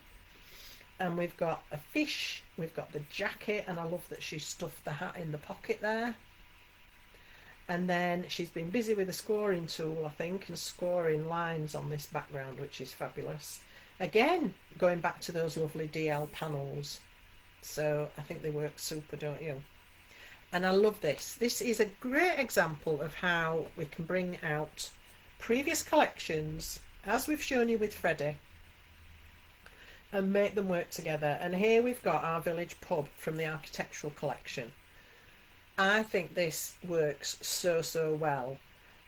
And we've got a fish, we've got the jacket, and I love that she stuffed the hat in the pocket there. And then she's been busy with a scoring tool, I think, and scoring lines on this background, which is fabulous. Again, going back to those lovely DL panels. So I think they work super, don't you? And I love this. This is a great example of how we can bring out previous collections, as we've shown you with Freddie, and make them work together. And here we've got our village pub from the architectural collection. I think this works so well.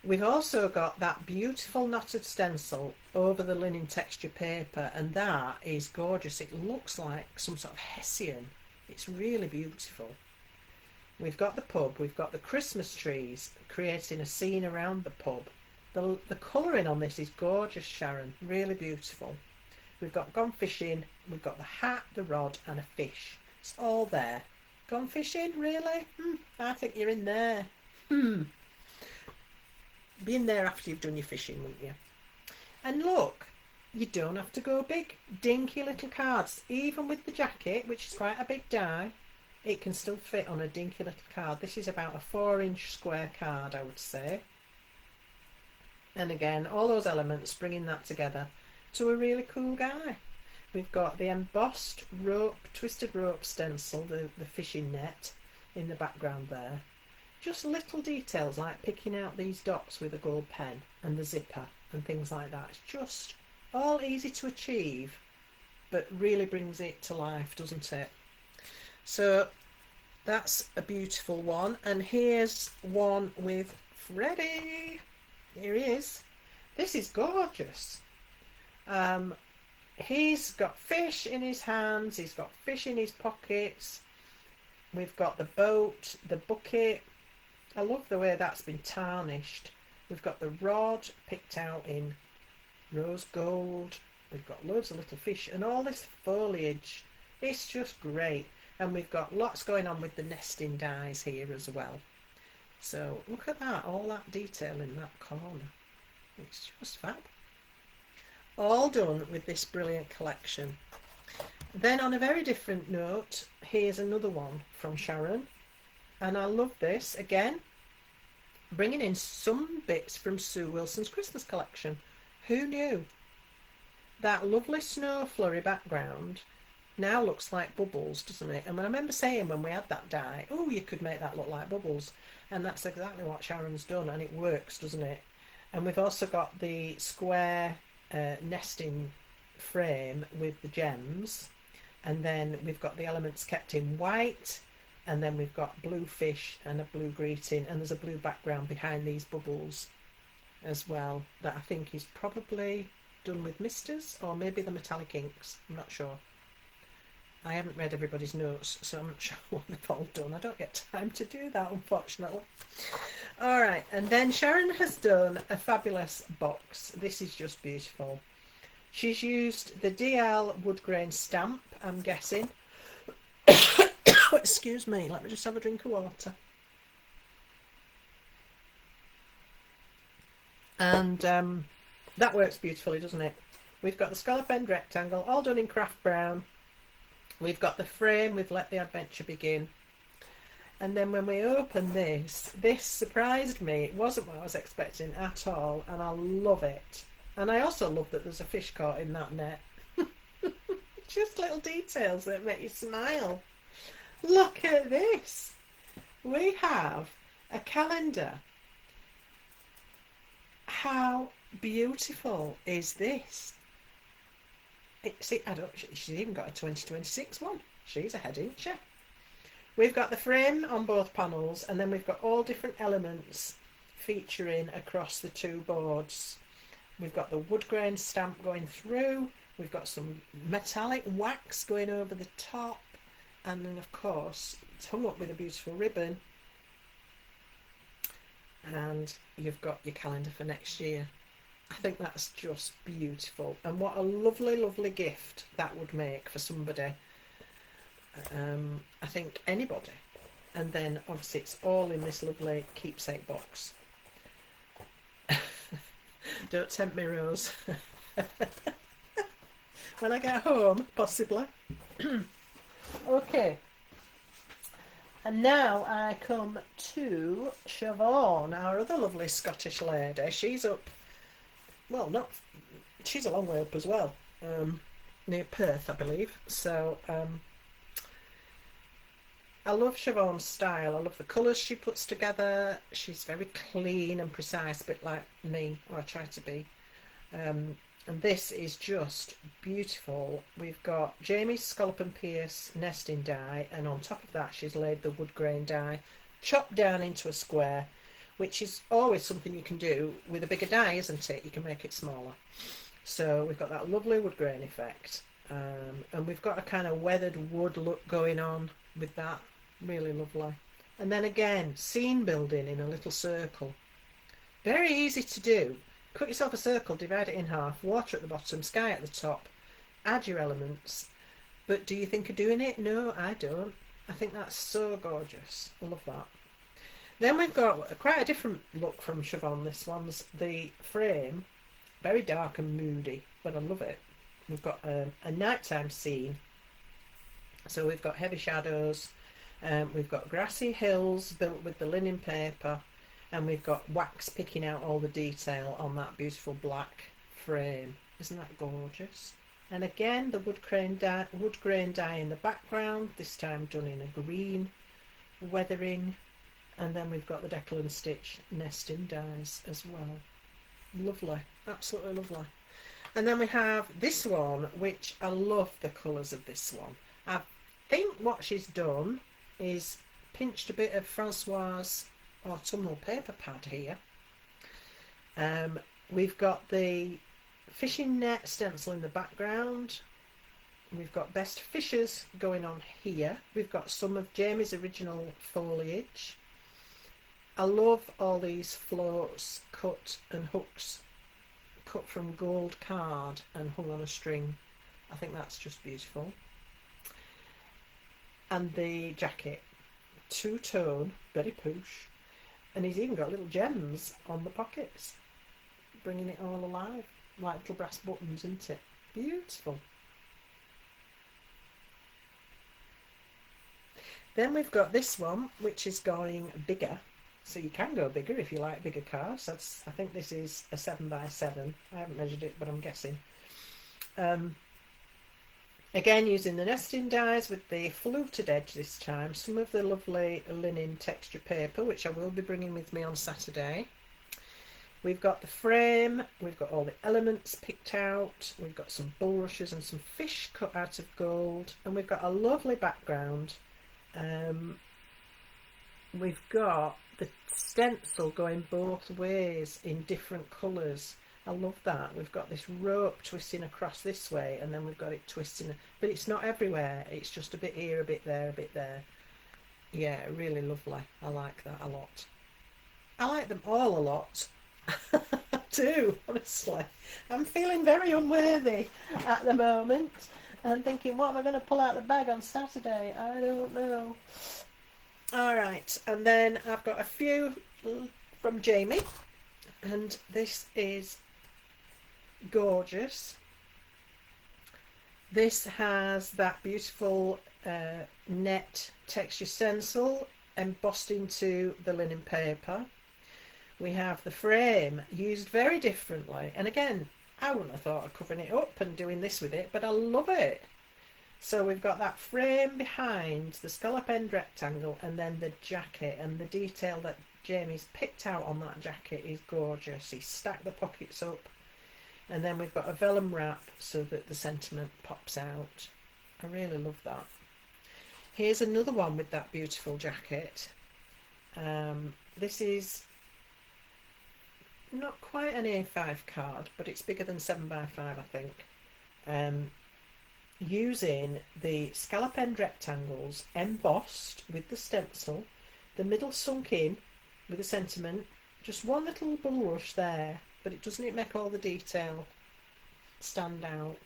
We've also got that beautiful knotted stencil over the linen texture paper, and that is gorgeous. It looks like some sort of Hessian. It's really beautiful. We've got the pub, we've got the Christmas trees creating a scene around the pub. The colouring on this is gorgeous, Sharon, really beautiful. We've got gone fishing, we've got the hat, the rod and a fish. It's all there. Gone fishing, really? I think you're in there. Be in there after you've done your fishing, wouldn't you? And look, you don't have to go big. Dinky little cards. Even with the jacket, which is quite a big die, it can still fit on a dinky little card. This is about a 4-inch square card, I would say. And again, all those elements, bringing that together to a really cool guy. We've got the embossed rope, twisted rope stencil, the fishing net in the background there. Just little details like picking out these dots with a gold pen and the zipper and things like that. It's just all easy to achieve, but really brings it to life, doesn't it? So that's a beautiful one. And here's one with Freddie. Here he is. This is gorgeous. He's got fish in his hands, he's got fish in his pockets. We've got the boat, the bucket. I love the way that's been tarnished. We've got the rod picked out in rose gold. We've got loads of little fish and all this foliage. It's just great. And we've got lots going on with the nesting dies here as well. So look at that, all that detail in that corner. It's just fab. All done with this brilliant collection. Then on a very different note, here's another one from Sharon. And I love this, again, bringing in some bits from Sue Wilson's Christmas collection. Who knew? That lovely snow flurry background now looks like bubbles, doesn't it? And I remember saying when we had that die, oh, you could make that look like bubbles. And that's exactly what Sharon's done, and it works, doesn't it? And we've also got the square nesting frame with the gems, and then we've got the elements kept in white, and then we've got blue fish and a blue greeting, and there's a blue background behind these bubbles as well that I think is probably done with misters or maybe the metallic inks. I'm not sure. I haven't read everybody's notes, so I'm not sure what they've all done. I don't get time to do that, unfortunately. All right, and then Sharon has done a fabulous box. This is just beautiful. She's used the DL wood grain stamp, I'm guessing. Excuse me, let me just have a drink of water. And that works beautifully, doesn't it? We've got the scallop end rectangle, all done in craft brown. We've got the frame with Let the Adventure Begin. And then when we open this surprised me. It wasn't what I was expecting at all, and I love it. And I also love that there's a fish caught in that net. Just little details that make you smile. Look at this. We have a calendar. How beautiful is this? She's even got a 2026 one. She's ahead, isn't she? We've got the frame on both panels, and then we've got all different elements featuring across the two boards. We've got the wood grain stamp going through. We've got some metallic wax going over the top, and then of course it's hung up with a beautiful ribbon. and you've got your calendar for next year. I think that's just beautiful, and what a lovely, lovely gift that would make for somebody. I think anybody. And then obviously it's all in this lovely keepsake box. Don't tempt me, Rose. When I get home, possibly. Okay. And now I come to Siobhan, our other lovely Scottish lady. She's up, well, not, she's a long way up as well, near Perth, I believe. So I love Siobhan's style. I love the colours she puts together. She's very clean and precise, a bit like me, or I try to be. And this is just beautiful. We've got Jamie's Scallop and Pierce nesting die, and on top of that she's laid the wood grain die chopped down into a square, which is always something you can do with a bigger die, isn't it? You can make it smaller. So we've got that lovely wood grain effect, and we've got a kind of weathered wood look going on with that. Really lovely. And then again, scene building in a little circle. Very easy to do. Cut yourself a circle, divide it in half, water at the bottom, sky at the top, add your elements. But do you think of doing it? No, I don't. I think that's so gorgeous. I love that. Then we've got quite a different look from Siobhan. This one's the frame, very dark and moody, but I love it. We've got a nighttime scene. So we've got heavy shadows, we've got grassy hills built with the linen paper, and we've got wax picking out all the detail on that beautiful black frame. Isn't that gorgeous? And again, the wood grain dye in the background, this time done in a green weathering. And then we've got the decal and stitch nesting dies as well. Lovely, absolutely lovely. And then we have this one, which I love the colours of this one. I think what she's done is pinched a bit of Francoise autumnal paper pad here. We've got the fishing net stencil in the background. We've got best fishers going on here. We've got some of Jamie's original foliage. I love all these floats cut and hooks cut from gold card and hung on a string. I think that's just beautiful. And the jacket, two-tone, very push, and he's even got little gems on the pockets, bringing it all alive, like little brass buttons, isn't it? Beautiful. Then we've got this one, which is going bigger, so you can go bigger if you like bigger cards. I think this is a 7x7. I haven't measured it, but I'm guessing. Again, using the nesting dies with the fluted edge this time. Some of the lovely linen texture paper, which I will be bringing with me on Saturday. We've got the frame. We've got all the elements picked out. We've got some bulrushes and some fish cut out of gold. And we've got a lovely background. We've got the stencil going both ways in different colours. I love that. We've got this rope twisting across this way, and then we've got it twisting, but it's not everywhere. It's just a bit here, a bit there, a bit there. Yeah, really lovely. I like that a lot. I like them all a lot. I do, honestly. I'm feeling very unworthy at the moment. I'm thinking, what am I going to pull out the bag on Saturday? I don't know. All right, and then I've got a few from Jamie, and this is gorgeous. This has that beautiful net texture stencil embossed into the linen paper. We have the frame used very differently, and again, I wouldn't have thought of covering it up and doing this with it, but I love it. So we've got that frame behind, the scallop end rectangle, and then the jacket, and the detail that Jamie's picked out on that jacket is gorgeous. He's stacked the pockets up, and then we've got a vellum wrap so that the sentiment pops out. I really love that. Here's another one with that beautiful jacket. This is not quite an A5 card, but it's bigger than 7x5, I think. Using the scallop end rectangles embossed with the stencil, the middle sunk in with the sentiment, Just one little bulrush there, but doesn't it make all the detail stand out?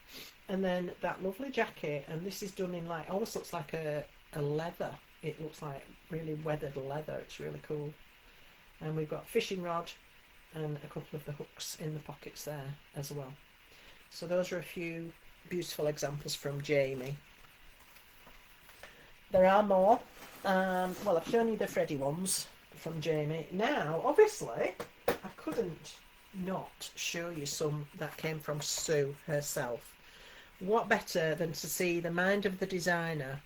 And then that lovely jacket, and this is done in like, almost looks like a leather. It looks like really weathered leather. It's really cool. And we've got fishing rod and a couple of the hooks in the pockets there as well. So those are a few beautiful examples from Jamie. There are more. Well, I've shown you the Freddie ones from Jamie. Now, obviously, I couldn't not show you some that came from Sue herself. What better than to see the mind of the designer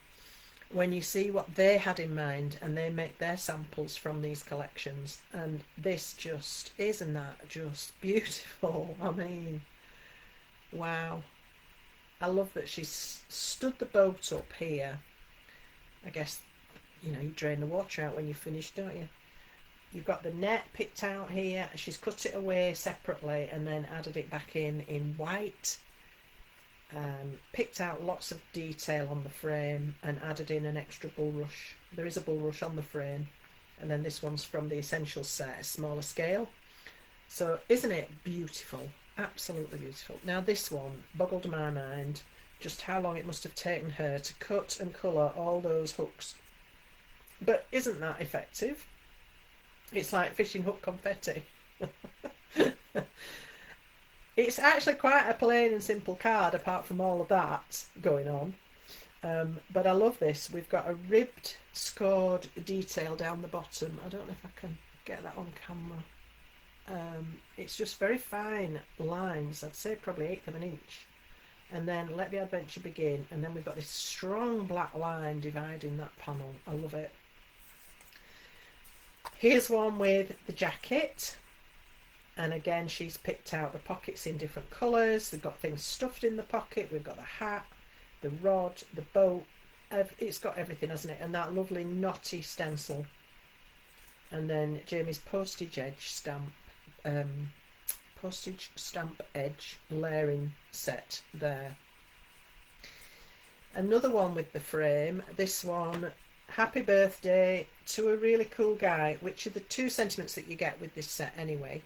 when you see what they had in mind and they make their samples from these collections. And this just, isn't that just beautiful? I mean, wow. I love that she's stood the boat up here. I guess, you know, you drain the water out when you finish, don't you? You've got the net picked out here. She's cut it away separately and then added it back in white. Picked out lots of detail on the frame and added in an extra bulrush. There is a bulrush on the frame, and then this one's from the Essentials set, smaller scale. So isn't it beautiful? Absolutely beautiful. Now this one boggled my mind, just how long it must have taken her to cut and colour all those hooks. But isn't that effective? It's like fishing hook confetti. It's actually quite a plain and simple card apart from all of that going on. But I love this. We've got a ribbed scored detail down the bottom. I don't know if I can get that on camera. It's just very fine lines. I'd say probably 1/8 of an inch. And then let the adventure begin. And then we've got this strong black line dividing that panel. I love it. Here's one with the jacket. And again, she's picked out the pockets in different colours. They've got things stuffed in the pocket. We've got the hat, the rod, the boat. It's got everything, hasn't it? And that lovely knotty stencil. And then Jamie's postage stamp edge layering set there. Another one with the frame. This one, happy birthday to a really cool guy, which are the 2 sentiments that you get with this set anyway.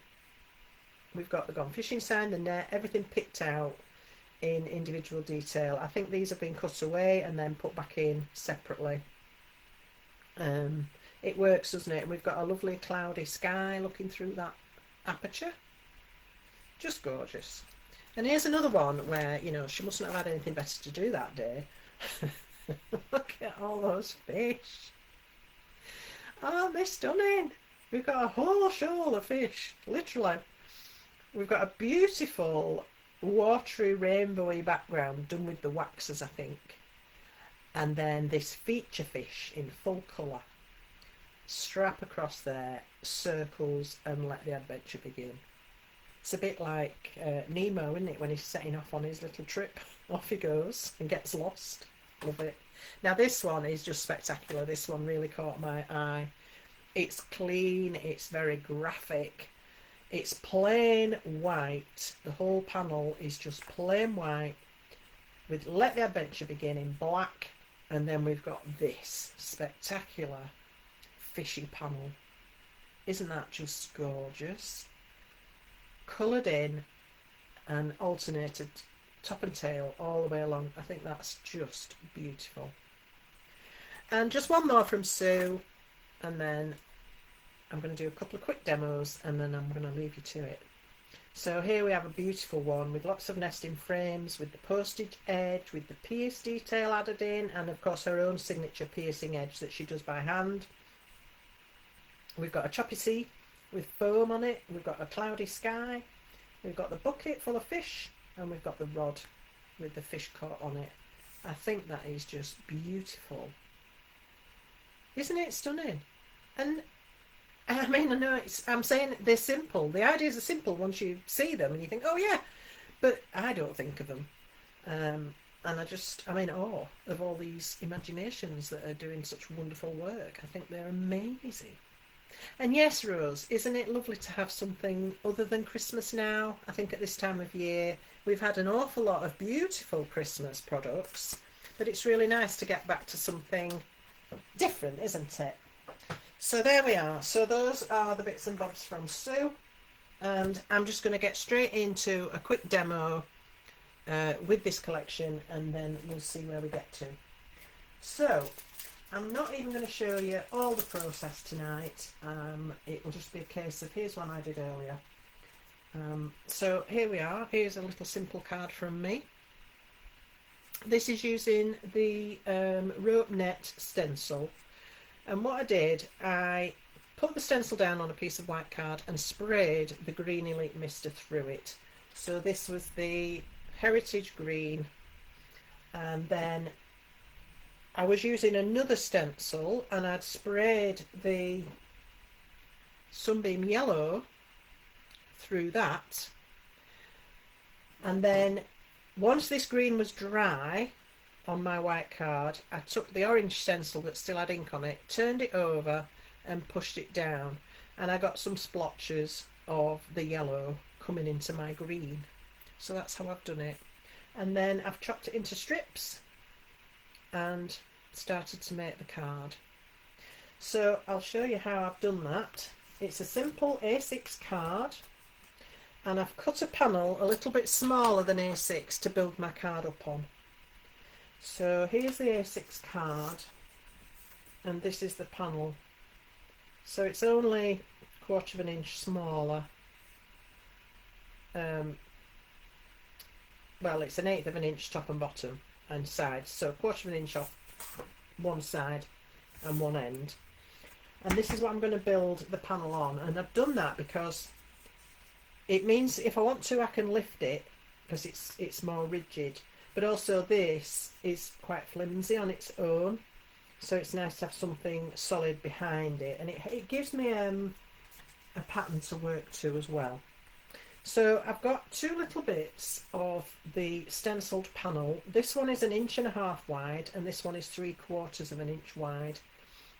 We've got the gone fishing sign, the net, everything picked out in individual detail. I think these have been cut away and then put back in separately. It works, doesn't it? We've got a lovely cloudy sky looking through that aperture. Just gorgeous. And here's another one where, you know, she mustn't have had anything better to do that day. Look at all those fish. Aren't they stunning? We've got a whole shoal of fish, literally. We've got a beautiful watery rainbowy background done with the waxes, I think. And then this feature fish in full colour. Strap across there, circles, and let the adventure begin. It's a bit like Nemo, isn't it, when he's setting off on his little trip. Off he goes and gets lost. Love it. Now this one is just spectacular. This one really caught my eye. It's clean, it's very graphic. It's plain white. The whole panel is just plain white with Let the Adventure Begin in black, and then we've got this spectacular fishy panel. Isn't that just gorgeous? Coloured in and alternated top and tail all the way along. I think that's just beautiful. And just one more from Sue, and then I'm going to do a couple of quick demos and then I'm going to leave you to it. So here we have a beautiful one with lots of nesting frames, with the postage edge, with the pierce detail added in, and of course her own signature piercing edge that she does by hand. We've got a choppy sea with foam on it, we've got a cloudy sky, we've got the bucket full of fish, and we've got the rod with the fish caught on it. I think that is just beautiful. Isn't it stunning? And I mean, I know I'm saying they're simple. The ideas are simple once you see them and you think, oh yeah, but I don't think of them. And I'm in awe of all these imaginations that are doing such wonderful work. I think they're amazing. And yes, Rose, isn't it lovely to have something other than Christmas now? I think at this time of year, we've had an awful lot of beautiful Christmas products, but it's really nice to get back to something different, isn't it? So there we are. So those are the bits and bobs from Sue, and I'm just going to get straight into a quick demo with this collection, and then we'll see where we get to. So I'm not even going to show you all the process tonight. It will just be a case of here's one I did earlier. So here we are. Here's a little simple card from me. This is using the rope net stencil, and what I did, I put the stencil down on a piece of white card and sprayed the green Elite Mister through it. So this was the Heritage Green, and then I was using another stencil and I'd sprayed the Sunbeam Yellow through that, and then once this green was dry on my white card, I took the orange stencil that still had ink on it, turned it over and pushed it down, and I got some splotches of the yellow coming into my green. So that's how I've done it. And then I've chopped it into strips and started to make the card. So I'll show you how I've done that. It's a simple A6 card, and I've cut a panel a little bit smaller than A6 to build my card up on. So here's the A6 card, and this is the panel. So it's only 1/4 of an inch smaller. Well, it's 1/8 of an inch top and bottom and sides, so 1/4 of an inch off one side and one end. And this is what I'm going to build the panel on, and I've done that because it means if I want to, I can lift it because it's more rigid, but also this is quite flimsy on its own, so it's nice to have something solid behind it, and it gives me a pattern to work to as well. So I've got 2 little bits of the stenciled panel. This one is 1.5 inches wide, and this one is 3/4 of an inch wide,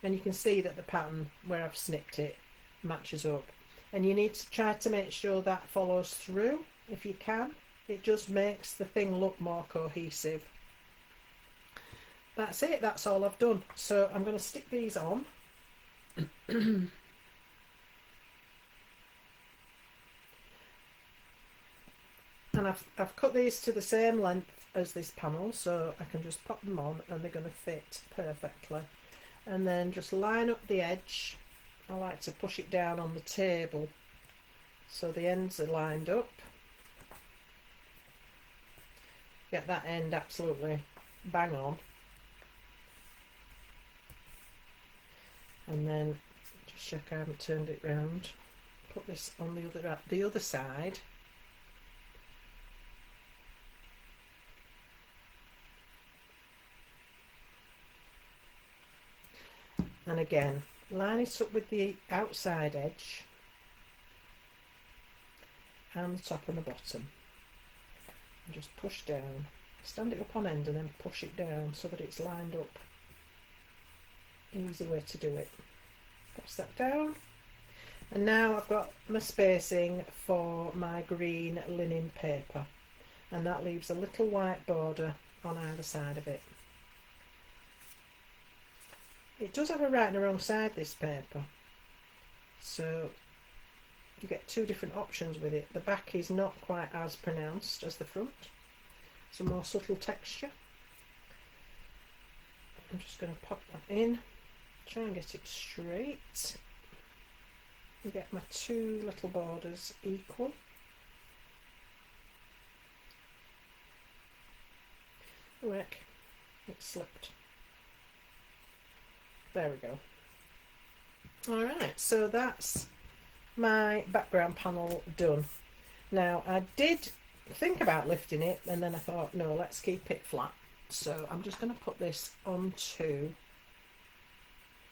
and you can see that the pattern where I've snipped it matches up. And you need to try to make sure that follows through if you can. It just makes the thing look more cohesive. That's it, that's all I've done. So I'm going to stick these on. And I've cut these to the same length as this panel, so I can just pop them on and they're going to fit perfectly. And then just line up the edge. I like to push it down on the table so the ends are lined up. Get that end absolutely bang on. And then just check I haven't turned it round. Put this on the other side. And again, line it up with the outside edge and the top and the bottom, and just push down, stand it up on end and then push it down so that it's lined up. Easy way to do it. Press that down, and now I've got my spacing for my green linen paper, and that leaves a little white border on either side of it. It does have a right and a wrong side, this paper, so you get 2 different options with it. The back is not quite as pronounced as the front. It's a more subtle texture. I'm just going to pop that in, try and get it straight, and get my 2 little borders equal. Look, it slipped. There we go. Alright, so that's my background panel done. Now I did think about lifting it, and then I thought no, let's keep it flat. So I'm just going to put this onto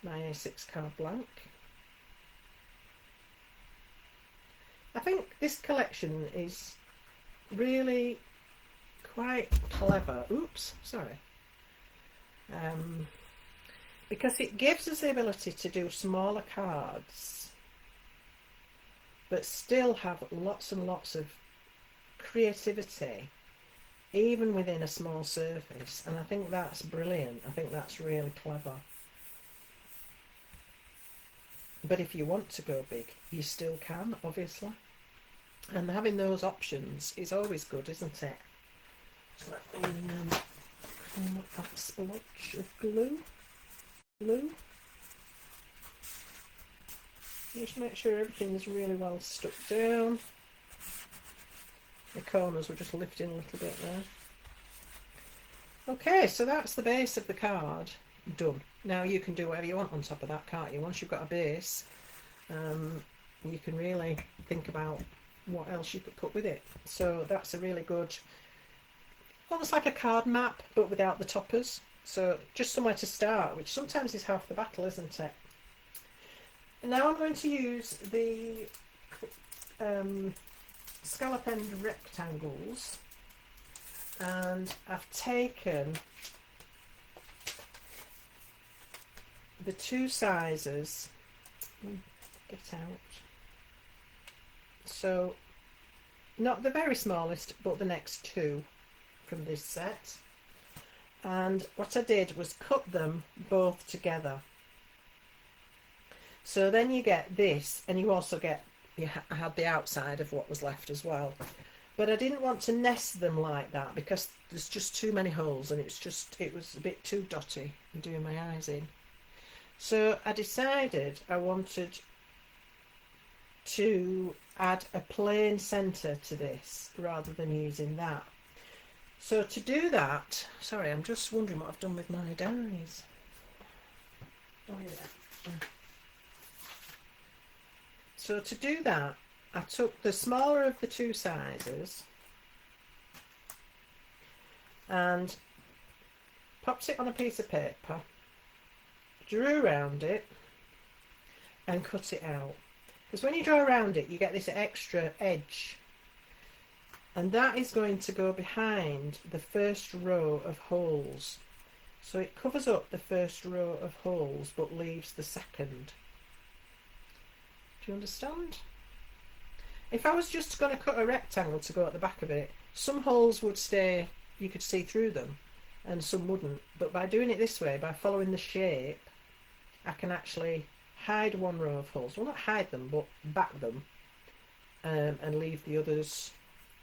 my A6 card blank. I think this collection is really quite clever. Oops, sorry. Because it gives us the ability to do smaller cards but still have lots and lots of creativity even within a small surface, and I think that's brilliant. I think that's really clever. But if you want to go big, you still can, obviously. And having those options is always good, isn't it? So let me clean up that splotch of glue. Just make sure everything's really well stuck down. The corners were just lifting a little bit there. Okay, so that's the base of the card done. Now you can do whatever you want on top of that, can't you? Once you've got a base, you can really think about what else you could put with it. So that's a really good, almost like a card map, but without the toppers. So just somewhere to start, which sometimes is half the battle, isn't it? And now I'm going to use the scallop end rectangles, and I've taken the two sizes, get out, so not the very smallest but the next two from this set, and what I did was cut them both together. So then you get this, and you also get, I had the outside of what was left as well. But I didn't want to nest them like that because there's just too many holes, and it was a bit too dotty and doing my eyes in. So I decided I wanted to add a plain centre to this rather than using that. So to do that, sorry, I'm just wondering what I've done with my dies. Oh yeah. So to do that, I took the smaller of the two sizes and popped it on a piece of paper, drew around it and cut it out. Because when you draw around it, you get this extra edge, and that is going to go behind the first row of holes. So it covers up the first row of holes but leaves the second. Do you understand? If I was just going to cut a rectangle to go at the back of it, some holes would stay, you could see through them, and some wouldn't. But by doing it this way, by following the shape, I can actually hide one row of holes. Well, not hide them, but back them, and leave the others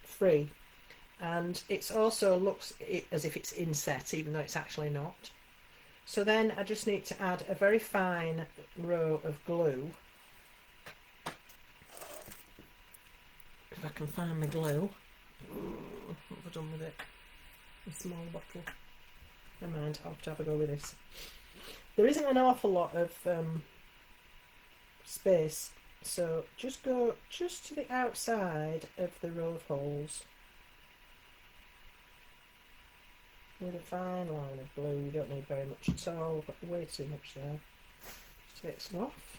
free. And it also looks as if it's inset, even though it's actually not. So then I just need to add a very fine row of glue. If I can find my glue. What have I done with it? A small bottle. Never mind, I'll have to have a go with this. There isn't an awful lot of space, so just go just to the outside of the row of holes with a fine line of glue. You don't need very much at all, but way too much there. Just take some off.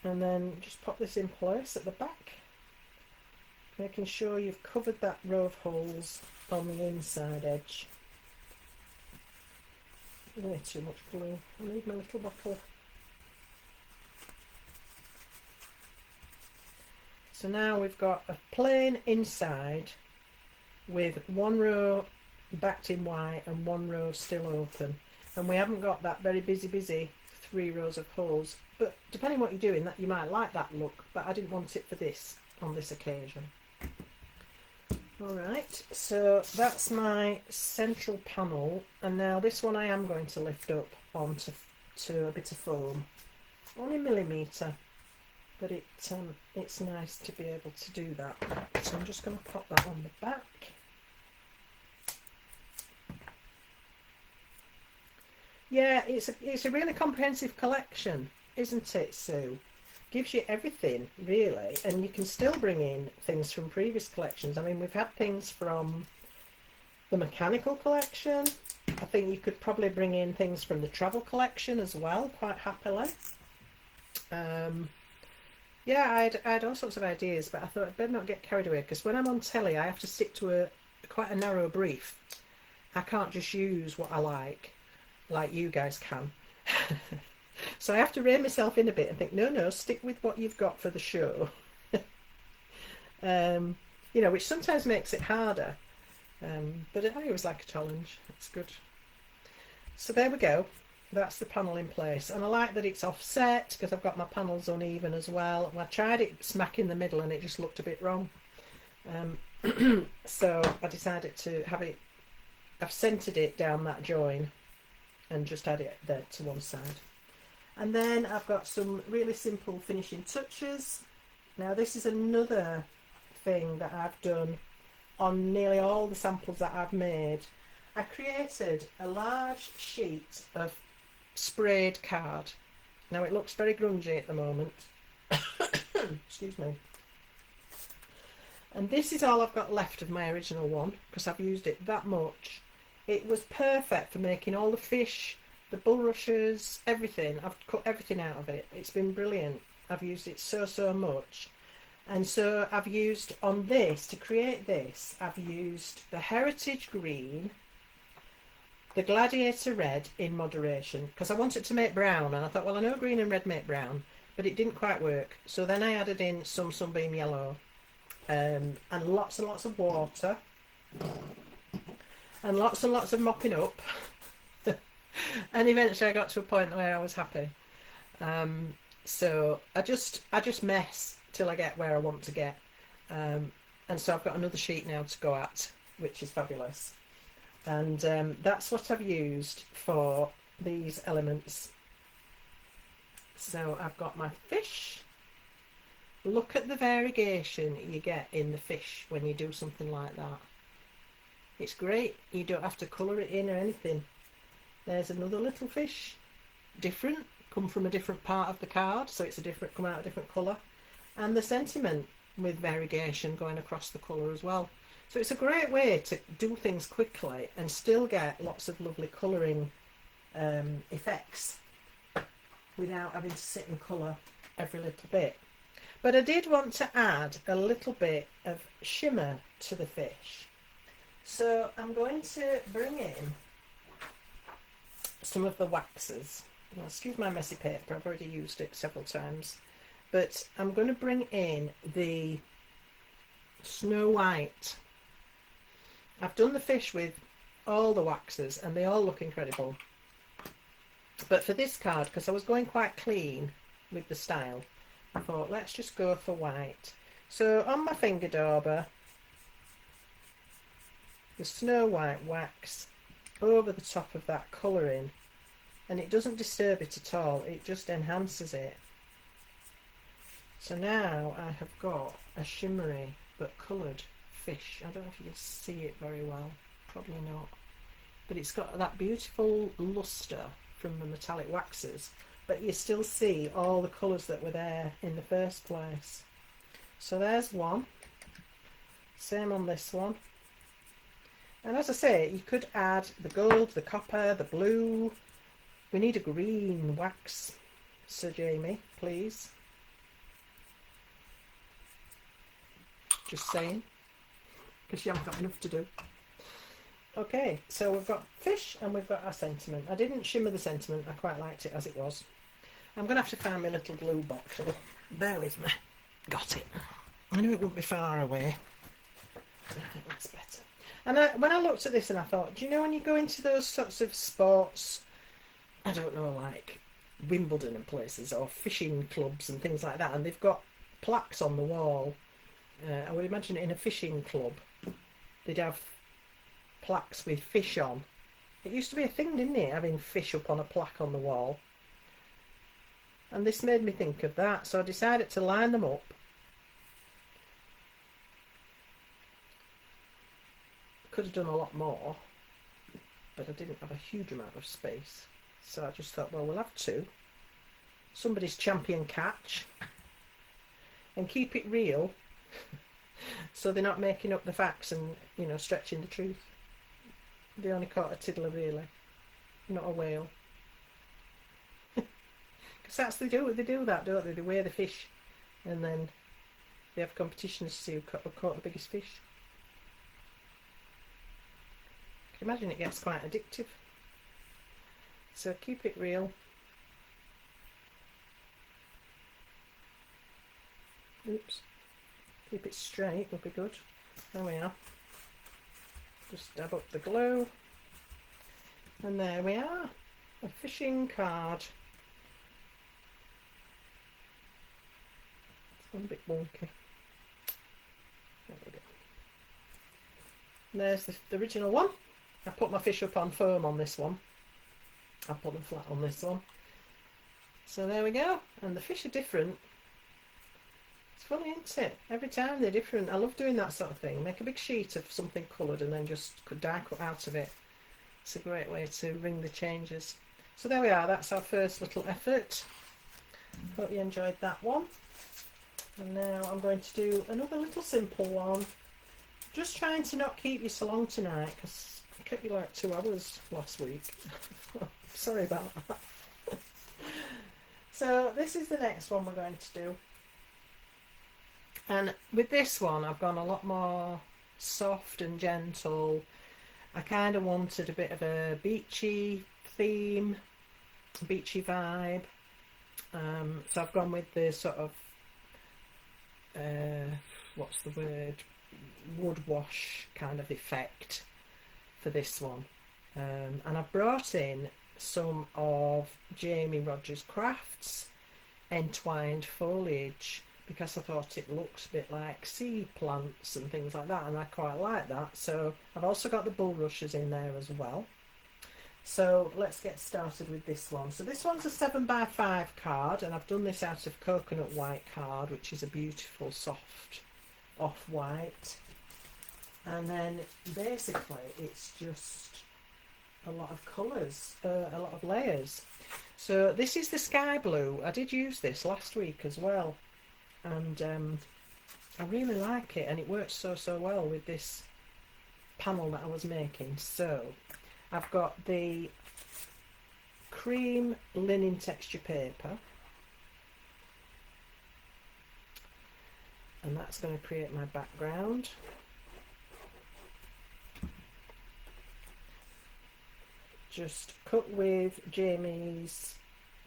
And then just pop this in place at the back, making sure you've covered that row of holes on the inside edge. Way too much glue. I need my little bottle. So now we've got a plain inside with one row backed in white and one row still open, and we haven't got that very busy 3 rows of holes. But depending what you're doing, that you might like that look, but I didn't want it for this on this occasion. Alright, so that's my central panel, and now this one I am going to lift up onto a bit of foam, only 1mm, but it's nice to be able to do that. So I'm just going to pop that on the back. Yeah, it's a really comprehensive collection, isn't it, Sue? Gives you everything, really, and you can still bring in things from previous collections. I mean, we've had things from the mechanical collection. I think you could probably bring in things from the travel collection as well, quite happily. Yeah, I had all sorts of ideas, but I thought I'd better not get carried away, because when I'm on telly, I have to stick to quite a narrow brief. I can't just use what I like you guys can. So I have to rein myself in a bit and think, no, stick with what you've got for the show. You know, which sometimes makes it harder. But I always like a challenge. It's good. So there we go. that's the panel in place, and I like that it's offset because I've got my panels uneven as well. I tried it smack in the middle and it just looked a bit wrong, so I decided to have it, I've centered it down that join and just add it there to one side. And then I've got some really simple finishing touches. Now this is another thing that I've done on nearly all the samples that I've made. I created a large sheet of sprayed card. Now it looks very grungy at the moment. Excuse me. And this is all I've got left of my original one because I've used it that much. It was perfect for making all the fish, the bulrushes, everything. I've cut everything out of it. It's been brilliant. I've used it so much. And so I've used on this, to create this, I've used the Heritage Green, the Gladiator Red in moderation, because I wanted to make brown, and I thought, well, I know green and red make brown, but it didn't quite work. So then I added in some Sunbeam Yellow, and lots of water, and lots of mopping up. And eventually I got to a point where I was happy. So I just mess till I get where I want to get, and so I've got another sheet now to go at, which is fabulous. And that's what I've used for these elements. So I've got my fish. Look at the variegation you get in the fish when you do something like that. It's great. You don't have to colour it in or anything. There's another little fish, different, come from a different part of the card, so it's come out a different colour. And the sentiment with variegation going across the colour as well. So it's a great way to do things quickly and still get lots of lovely colouring effects without having to sit and colour every little bit. But I did want to add a little bit of shimmer to the fish. So I'm going to bring in some of the waxes. Now, excuse my messy paper, I've already used it several times. But I'm going to bring in the Snow White. I've done the fish with all the waxes and they all look incredible. But for this card, because I was going quite clean with the style, I thought let's just go for white. So on my finger dauber, the Snow White wax over the top of that colouring, and it doesn't disturb it at all, it just enhances it. So now I have got a shimmery but coloured fish. I don't know if you can see it very well, probably not, but it's got that beautiful lustre from the metallic waxes, but you still see all the colours that were there in the first place. So there's one, same on this one, and as I say, you could add the gold, the copper, the blue. We need a green wax, Sir Jamie, please. Just saying, because you haven't got enough to do. Okay, so we've got fish and we've got our sentiment. I didn't shimmer the sentiment, I quite liked it as it was. I'm going to have to find my little glue box. Bear with me. Got it. I knew it wouldn't be far away. I think that's better. And when I looked at this and I thought, do you know when you go into those sorts of sports, I don't know, like Wimbledon and places, or fishing clubs and things like that, and they've got plaques on the wall. I would imagine in a fishing club they'd have plaques with fish on. It used to be a thing, didn't it, having fish up on a plaque on the wall. And this made me think of that, so I decided to line them up. Could have done a lot more, but I didn't have a huge amount of space. So I just thought, well, we'll have two. Somebody's champion catch. And keep it real. So they're not making up the facts and, you know, stretching the truth. They only caught a tiddler, really. Not a whale. Because that's they do that, don't they? They weigh the fish and then they have competitions to see who caught the biggest fish. I can imagine it gets quite addictive. So keep it real. Oops. Keep it straight would be good. There we are. Just dab up the glue. And there we are. a fishing card. It's gone a bit wonky. There we go. There's the original one. I put my fish up on foam on this one. I put them flat on this one. So there we go. And the fish are different. It's funny, isn't it? Every time they're different. I love doing that sort of thing. Make a big sheet of something coloured and then just die cut out of it. It's a great way to ring the changes. So there we are. That's our first little effort. Hope you enjoyed that one. And now I'm going to do another little simple one. Just trying to not keep you so long tonight because I kept you like 2 hours last week. Sorry about that. So this is the next one we're going to do. And with this one I've gone a lot more soft and gentle. I kind of wanted a bit of a beachy theme, beachy vibe. So I've gone with the sort of, what's the word, wood wash kind of effect for this one. And I've brought in some of Jamie Rogers Crafts entwined foliage because I thought it looks a bit like sea plants and things like that, and I quite like that. So I've also got the bulrushes in there as well. So let's get started with this one. So this one's a 7x5 card, and I've done this out of coconut white card, which is a beautiful soft off-white. And then basically it's just a lot of colours, a lot of layers. So this is the sky blue. I did use this last week as well, and I really like it, and it works so well with this panel that I was making. So I've got the cream linen texture paper, and that's going to create my background. Just cut with Jamie's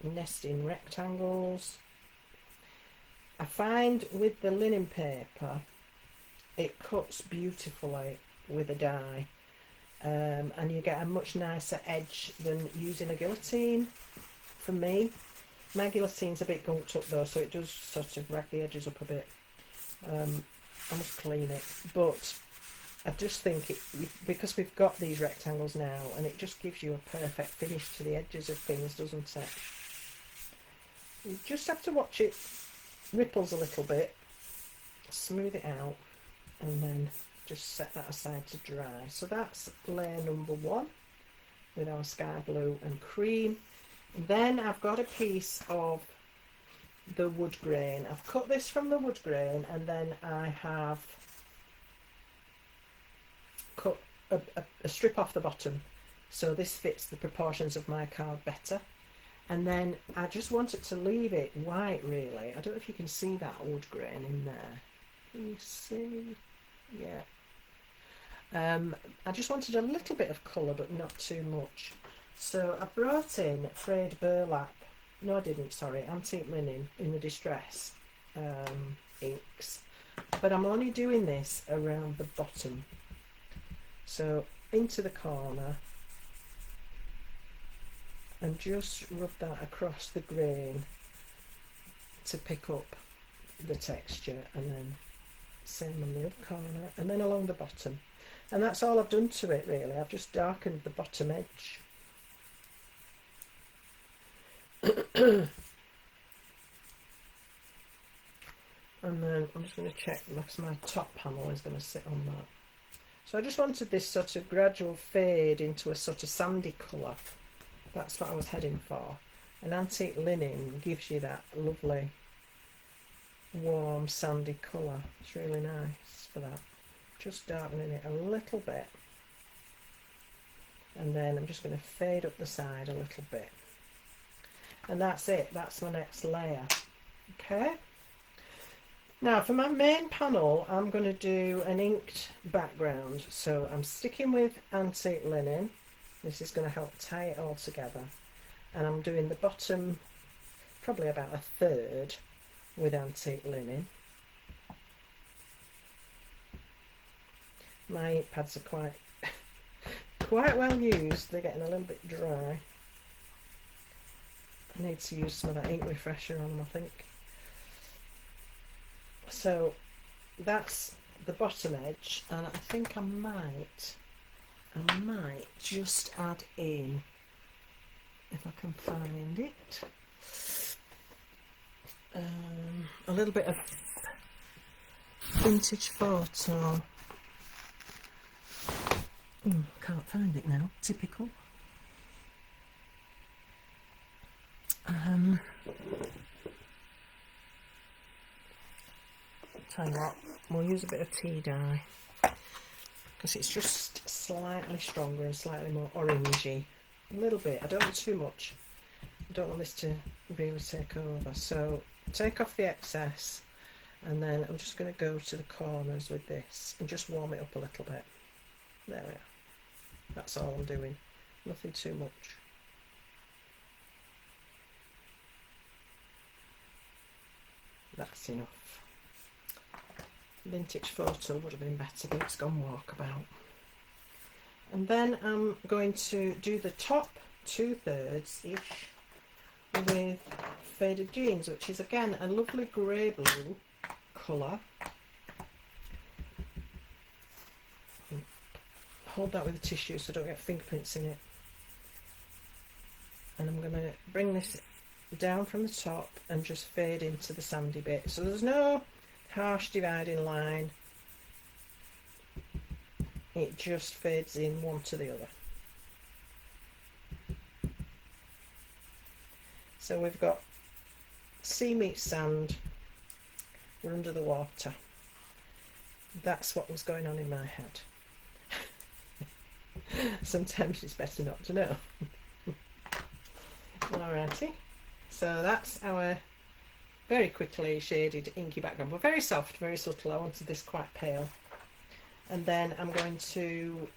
nesting rectangles. I find with the linen paper it cuts beautifully with a die, and you get a much nicer edge than using a guillotine. For me, my guillotine's a bit gunked up though, so it does sort of rag the edges up a bit. I must clean it, but I just think it, because we've got these rectangles now, and it just gives you a perfect finish to the edges of things, doesn't it? You just have to watch it ripples a little bit, smooth it out, and then just set that aside to dry. So that's layer number 1 with our sky blue and cream. And then I've got a piece of the wood grain. I've cut this from the wood grain, and then I have cut a strip off the bottom, so this fits the proportions of my card better. And then I just wanted to leave it white, really. I don't know if you can see that wood grain in there. Can you see? Yeah. I just wanted a little bit of colour, but not too much. So I brought in frayed burlap. No, I didn't, sorry. Antique linen in the distress inks. But I'm only doing this around the bottom. So into the corner, and just rub that across the grain to pick up the texture, and then same on the other corner, and then along the bottom. And that's all I've done to it, really. I've just darkened the bottom edge. And then I'm just going to check because my top panel is going to sit on that. So I just wanted this sort of gradual fade into a sort of sandy colour. That's what I was heading for. And antique linen gives you that lovely warm sandy colour. It's really nice for that. Just darkening it a little bit. And then I'm just going to fade up the side a little bit. And that's it. That's my next layer. Okay. Now for my main panel, I'm going to do an inked background. So I'm sticking with antique linen. This is going to help tie it all together. And I'm doing the bottom probably about a third with antique linen. My ink pads are quite well used. They're getting a little bit dry. I need to use some of that ink refresher on them, I think. So that's the bottom edge, and I think I might just add in, if I can find it, a little bit of vintage photo. Can't find it now, typical. Tell you what, we'll use a bit of tea dye because it's just slightly stronger and slightly more orangey. A little bit, I don't want too much. I don't want this to really take over. So take off the excess, and then I'm just going to go to the corners with this and just warm it up a little bit. There we are. That's all I'm doing. Nothing too much. That's enough. Vintage photo would have been better, but it's gone walkabout. And then I'm going to do the top 2/3 ish with Faded Jeans, which is again a lovely grey blue colour. Hold that with a tissue so I don't get fingerprints in it. And I'm going to bring this down from the top and just fade into the sandy bit. So there's no harsh dividing line. It just fades in one to the other. So we've got sea meets sand. We're under the water. That's what was going on in my head. Sometimes it's better not to know. Alrighty, so that's our very quickly shaded inky background, but very soft, very subtle. I wanted this quite pale. And then I'm going to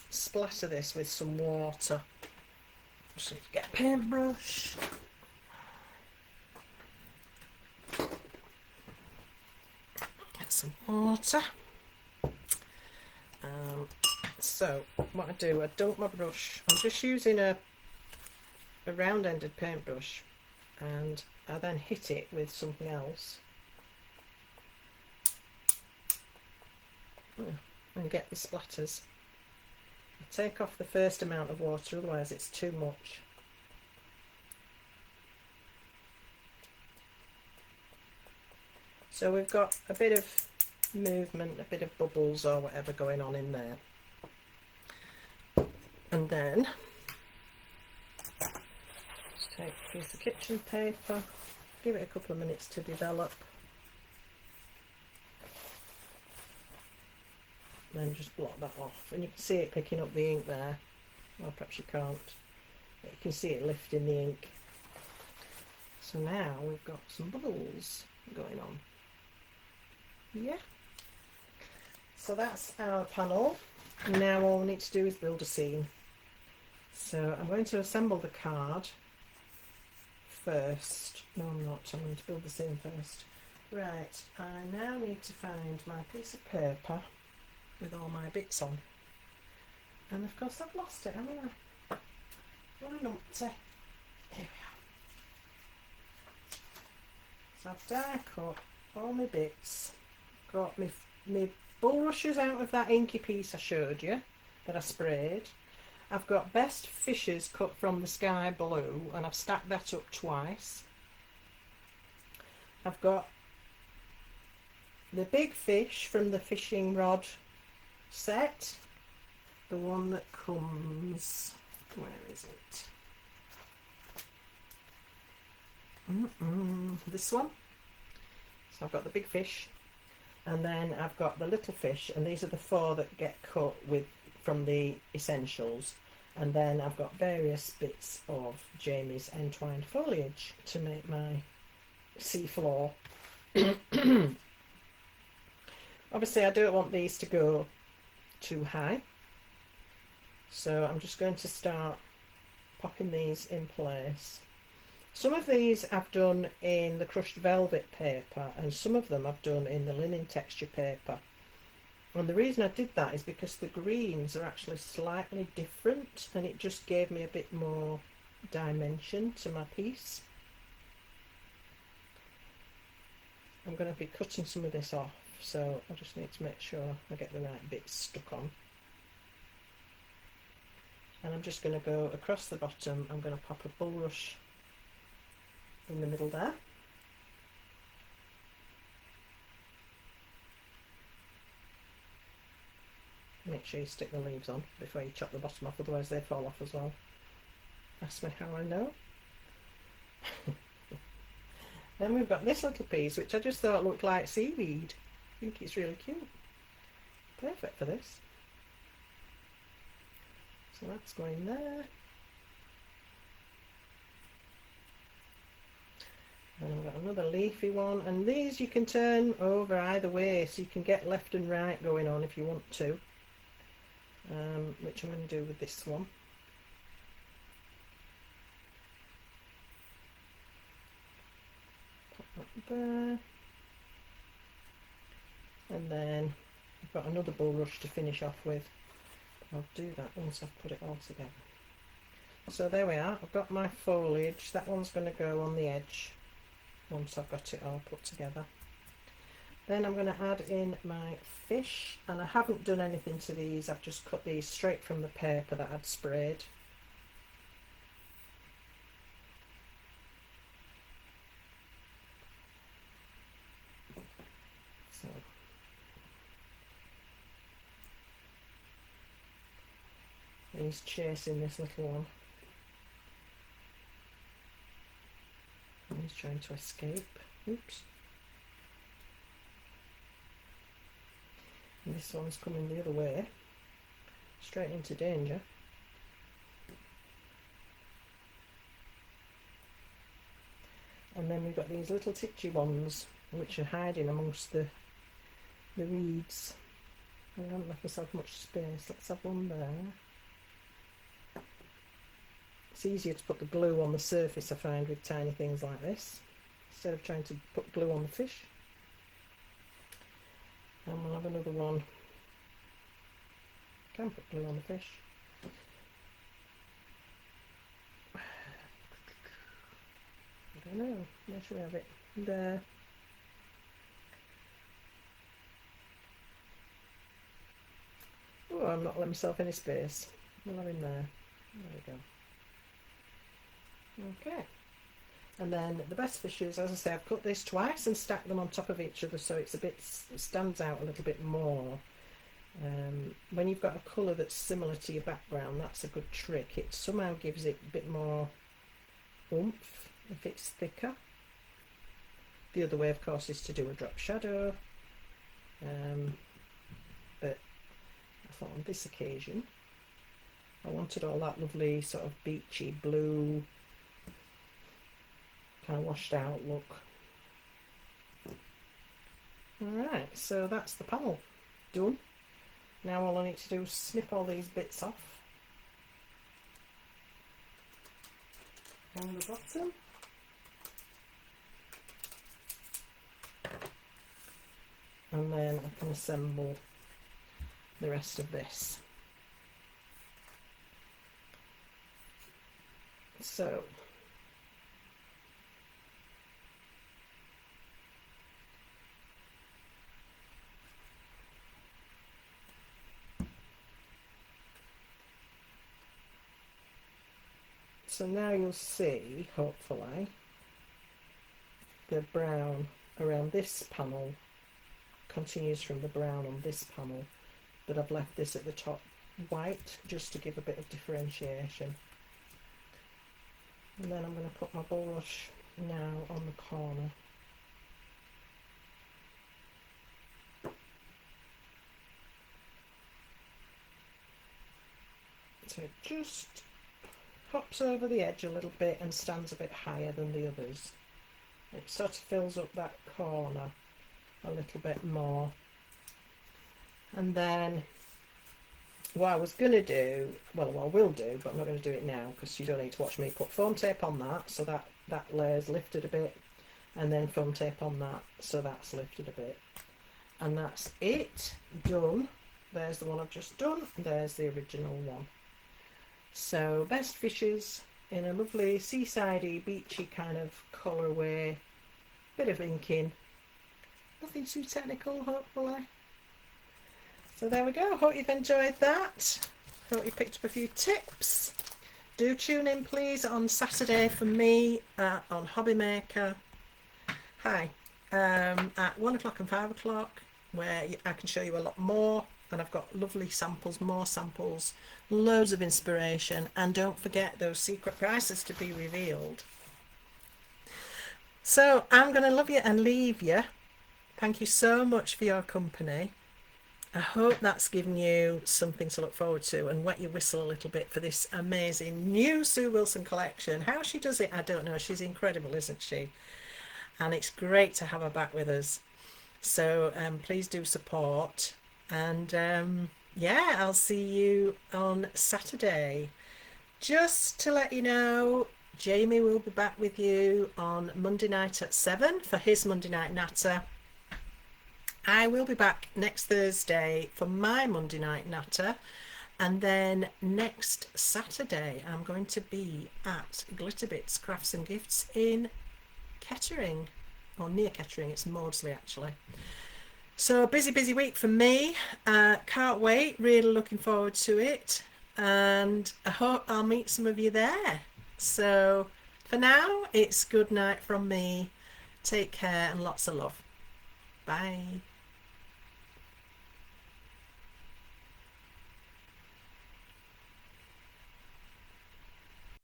splatter this with some water. Just need to get a paintbrush. Get some water. So what I do, I dump my brush. I'm just using a round-ended paintbrush, and I then hit it with something else and get the splatters. I take off the first amount of water, otherwise it's too much. So we've got a bit of movement, a bit of bubbles or whatever going on in there. And then just take a piece of kitchen paper, give it a couple of minutes to develop, then just blot that off. And you can see it picking up the ink there. Well, perhaps you can't, but you can see it lifting the ink. So now we've got some bubbles going on. Yeah. So that's our panel. Now all we need to do is build a scene. So I'm going to assemble the card first. No, I'm not. I'm going to build the scene first. Right, I now need to find my piece of paper with all my bits on. And of course I've lost it, haven't I? What a numpty. Here we are. So I've die cut all my bits. Got my bulrushes out of that inky piece I showed you that I sprayed. I've got Best Fishes cut from the sky blue, and I've stacked that up twice. I've got the big fish from the fishing rod set, the one that comes, where is it? This one. So I've got the big fish, and then I've got the little fish, and these are the 4 that get cut with from the essentials. And then I've got various bits of Jamie's entwined foliage to make my sea floor. Obviously I don't want these to go too high, so I'm just going to start popping these in place. Some of these I've done in the crushed velvet paper, and some of them I've done in the linen texture paper. And the reason I did that is because the greens are actually slightly different, and it just gave me a bit more dimension to my piece. I'm going to be cutting some of this off, so I just need to make sure I get the right bits stuck on. And I'm just going to go across the bottom. I'm going to pop a bulrush in the middle there. Make sure you stick the leaves on before you chop the bottom off, otherwise they fall off as well. Ask me how I know. Then we've got this little piece, which I just thought looked like seaweed. I think it's really cute. Perfect for this. So that's going there. And I've got another leafy one, and these you can turn over either way, so you can get left and right going on if you want to, which I'm going to do with this one. Pop that there. And then I've got another bulrush to finish off with. I'll do that once I've put it all together. So there we are, I've got my foliage. That one's going to go on the edge once I've got it all put together. Then I'm going to add in my fish, and I haven't done anything to these, I've just cut these straight from the paper that I'd sprayed. So he's chasing this little one. And he's trying to escape. Oops. And this one's coming the other way, straight into danger. And then we've got these little titchy ones which are hiding amongst the reeds. I haven't left myself much space. Let's have one there. It's easier to put the glue on the surface, I find, with tiny things like this, instead of trying to put glue on the fish. And we'll have another one. Can put glue on the fish. I don't know. Where should we have it? There. Oh, I'm not letting myself any space. We'll have him there. There we go. Okay, and then the best fishes, as I say, I've cut this twice and stacked them on top of each other, so it's a bit, it stands out a little bit more. When you've got a colour that's similar to your background, that's a good trick. It somehow gives it a bit more oomph if it's thicker. The other way, of course, is to do a drop shadow, but I thought on this occasion I wanted all that lovely sort of beachy blue, kind of washed out look. Alright, so that's the panel done. Now all I need to do is snip all these bits off on the bottom. And then I can assemble the rest of this. So now you'll see, hopefully, the brown around this panel continues from the brown on this panel, but I've left this at the top white just to give a bit of differentiation. And then I'm going to put my bulrush now on the corner. So it just hops over the edge a little bit and stands a bit higher than the others. It sort of fills up that corner a little bit more. And then what I was going to do, well, what I will do, but I'm not going to do it now because you don't need to watch me, put foam tape on that so that layer's lifted a bit, and then foam tape on that so that's lifted a bit. And that's it, done. There's the one I've just done, there's the original one. So best fishes, in a lovely seasidey, beachy kind of colourway. Bit of inking. Nothing too technical, hopefully. So there we go. Hope you've enjoyed that. Hope you picked up a few tips. Do tune in, please, on Saturday for me on Hobby Maker. Hi. At 1 o'clock and 5 o'clock, where I can show you a lot more. And I've got lovely samples, more samples, loads of inspiration. And don't forget those secret prices to be revealed. So I'm going to love you and leave you. Thank you so much for your company. I hope that's given you something to look forward to and wet your whistle a little bit for this amazing new Sue Wilson collection. How she does it, I don't know. She's incredible, isn't she? And it's great to have her back with us. So please do support. And yeah, I'll see you on Saturday. Just to let you know, Jamie will be back with you on Monday night at 7 for his Monday Night Natter. I will be back next Thursday for my Monday Night Natter, and then next Saturday I'm going to be at Glitterbits Crafts and Gifts in Kettering, or near Kettering. It's Maudsley actually. So busy week for me. Can't wait, really looking forward to it, and I hope I'll meet some of you there. So for now, it's good night from me. Take care and lots of love. Bye.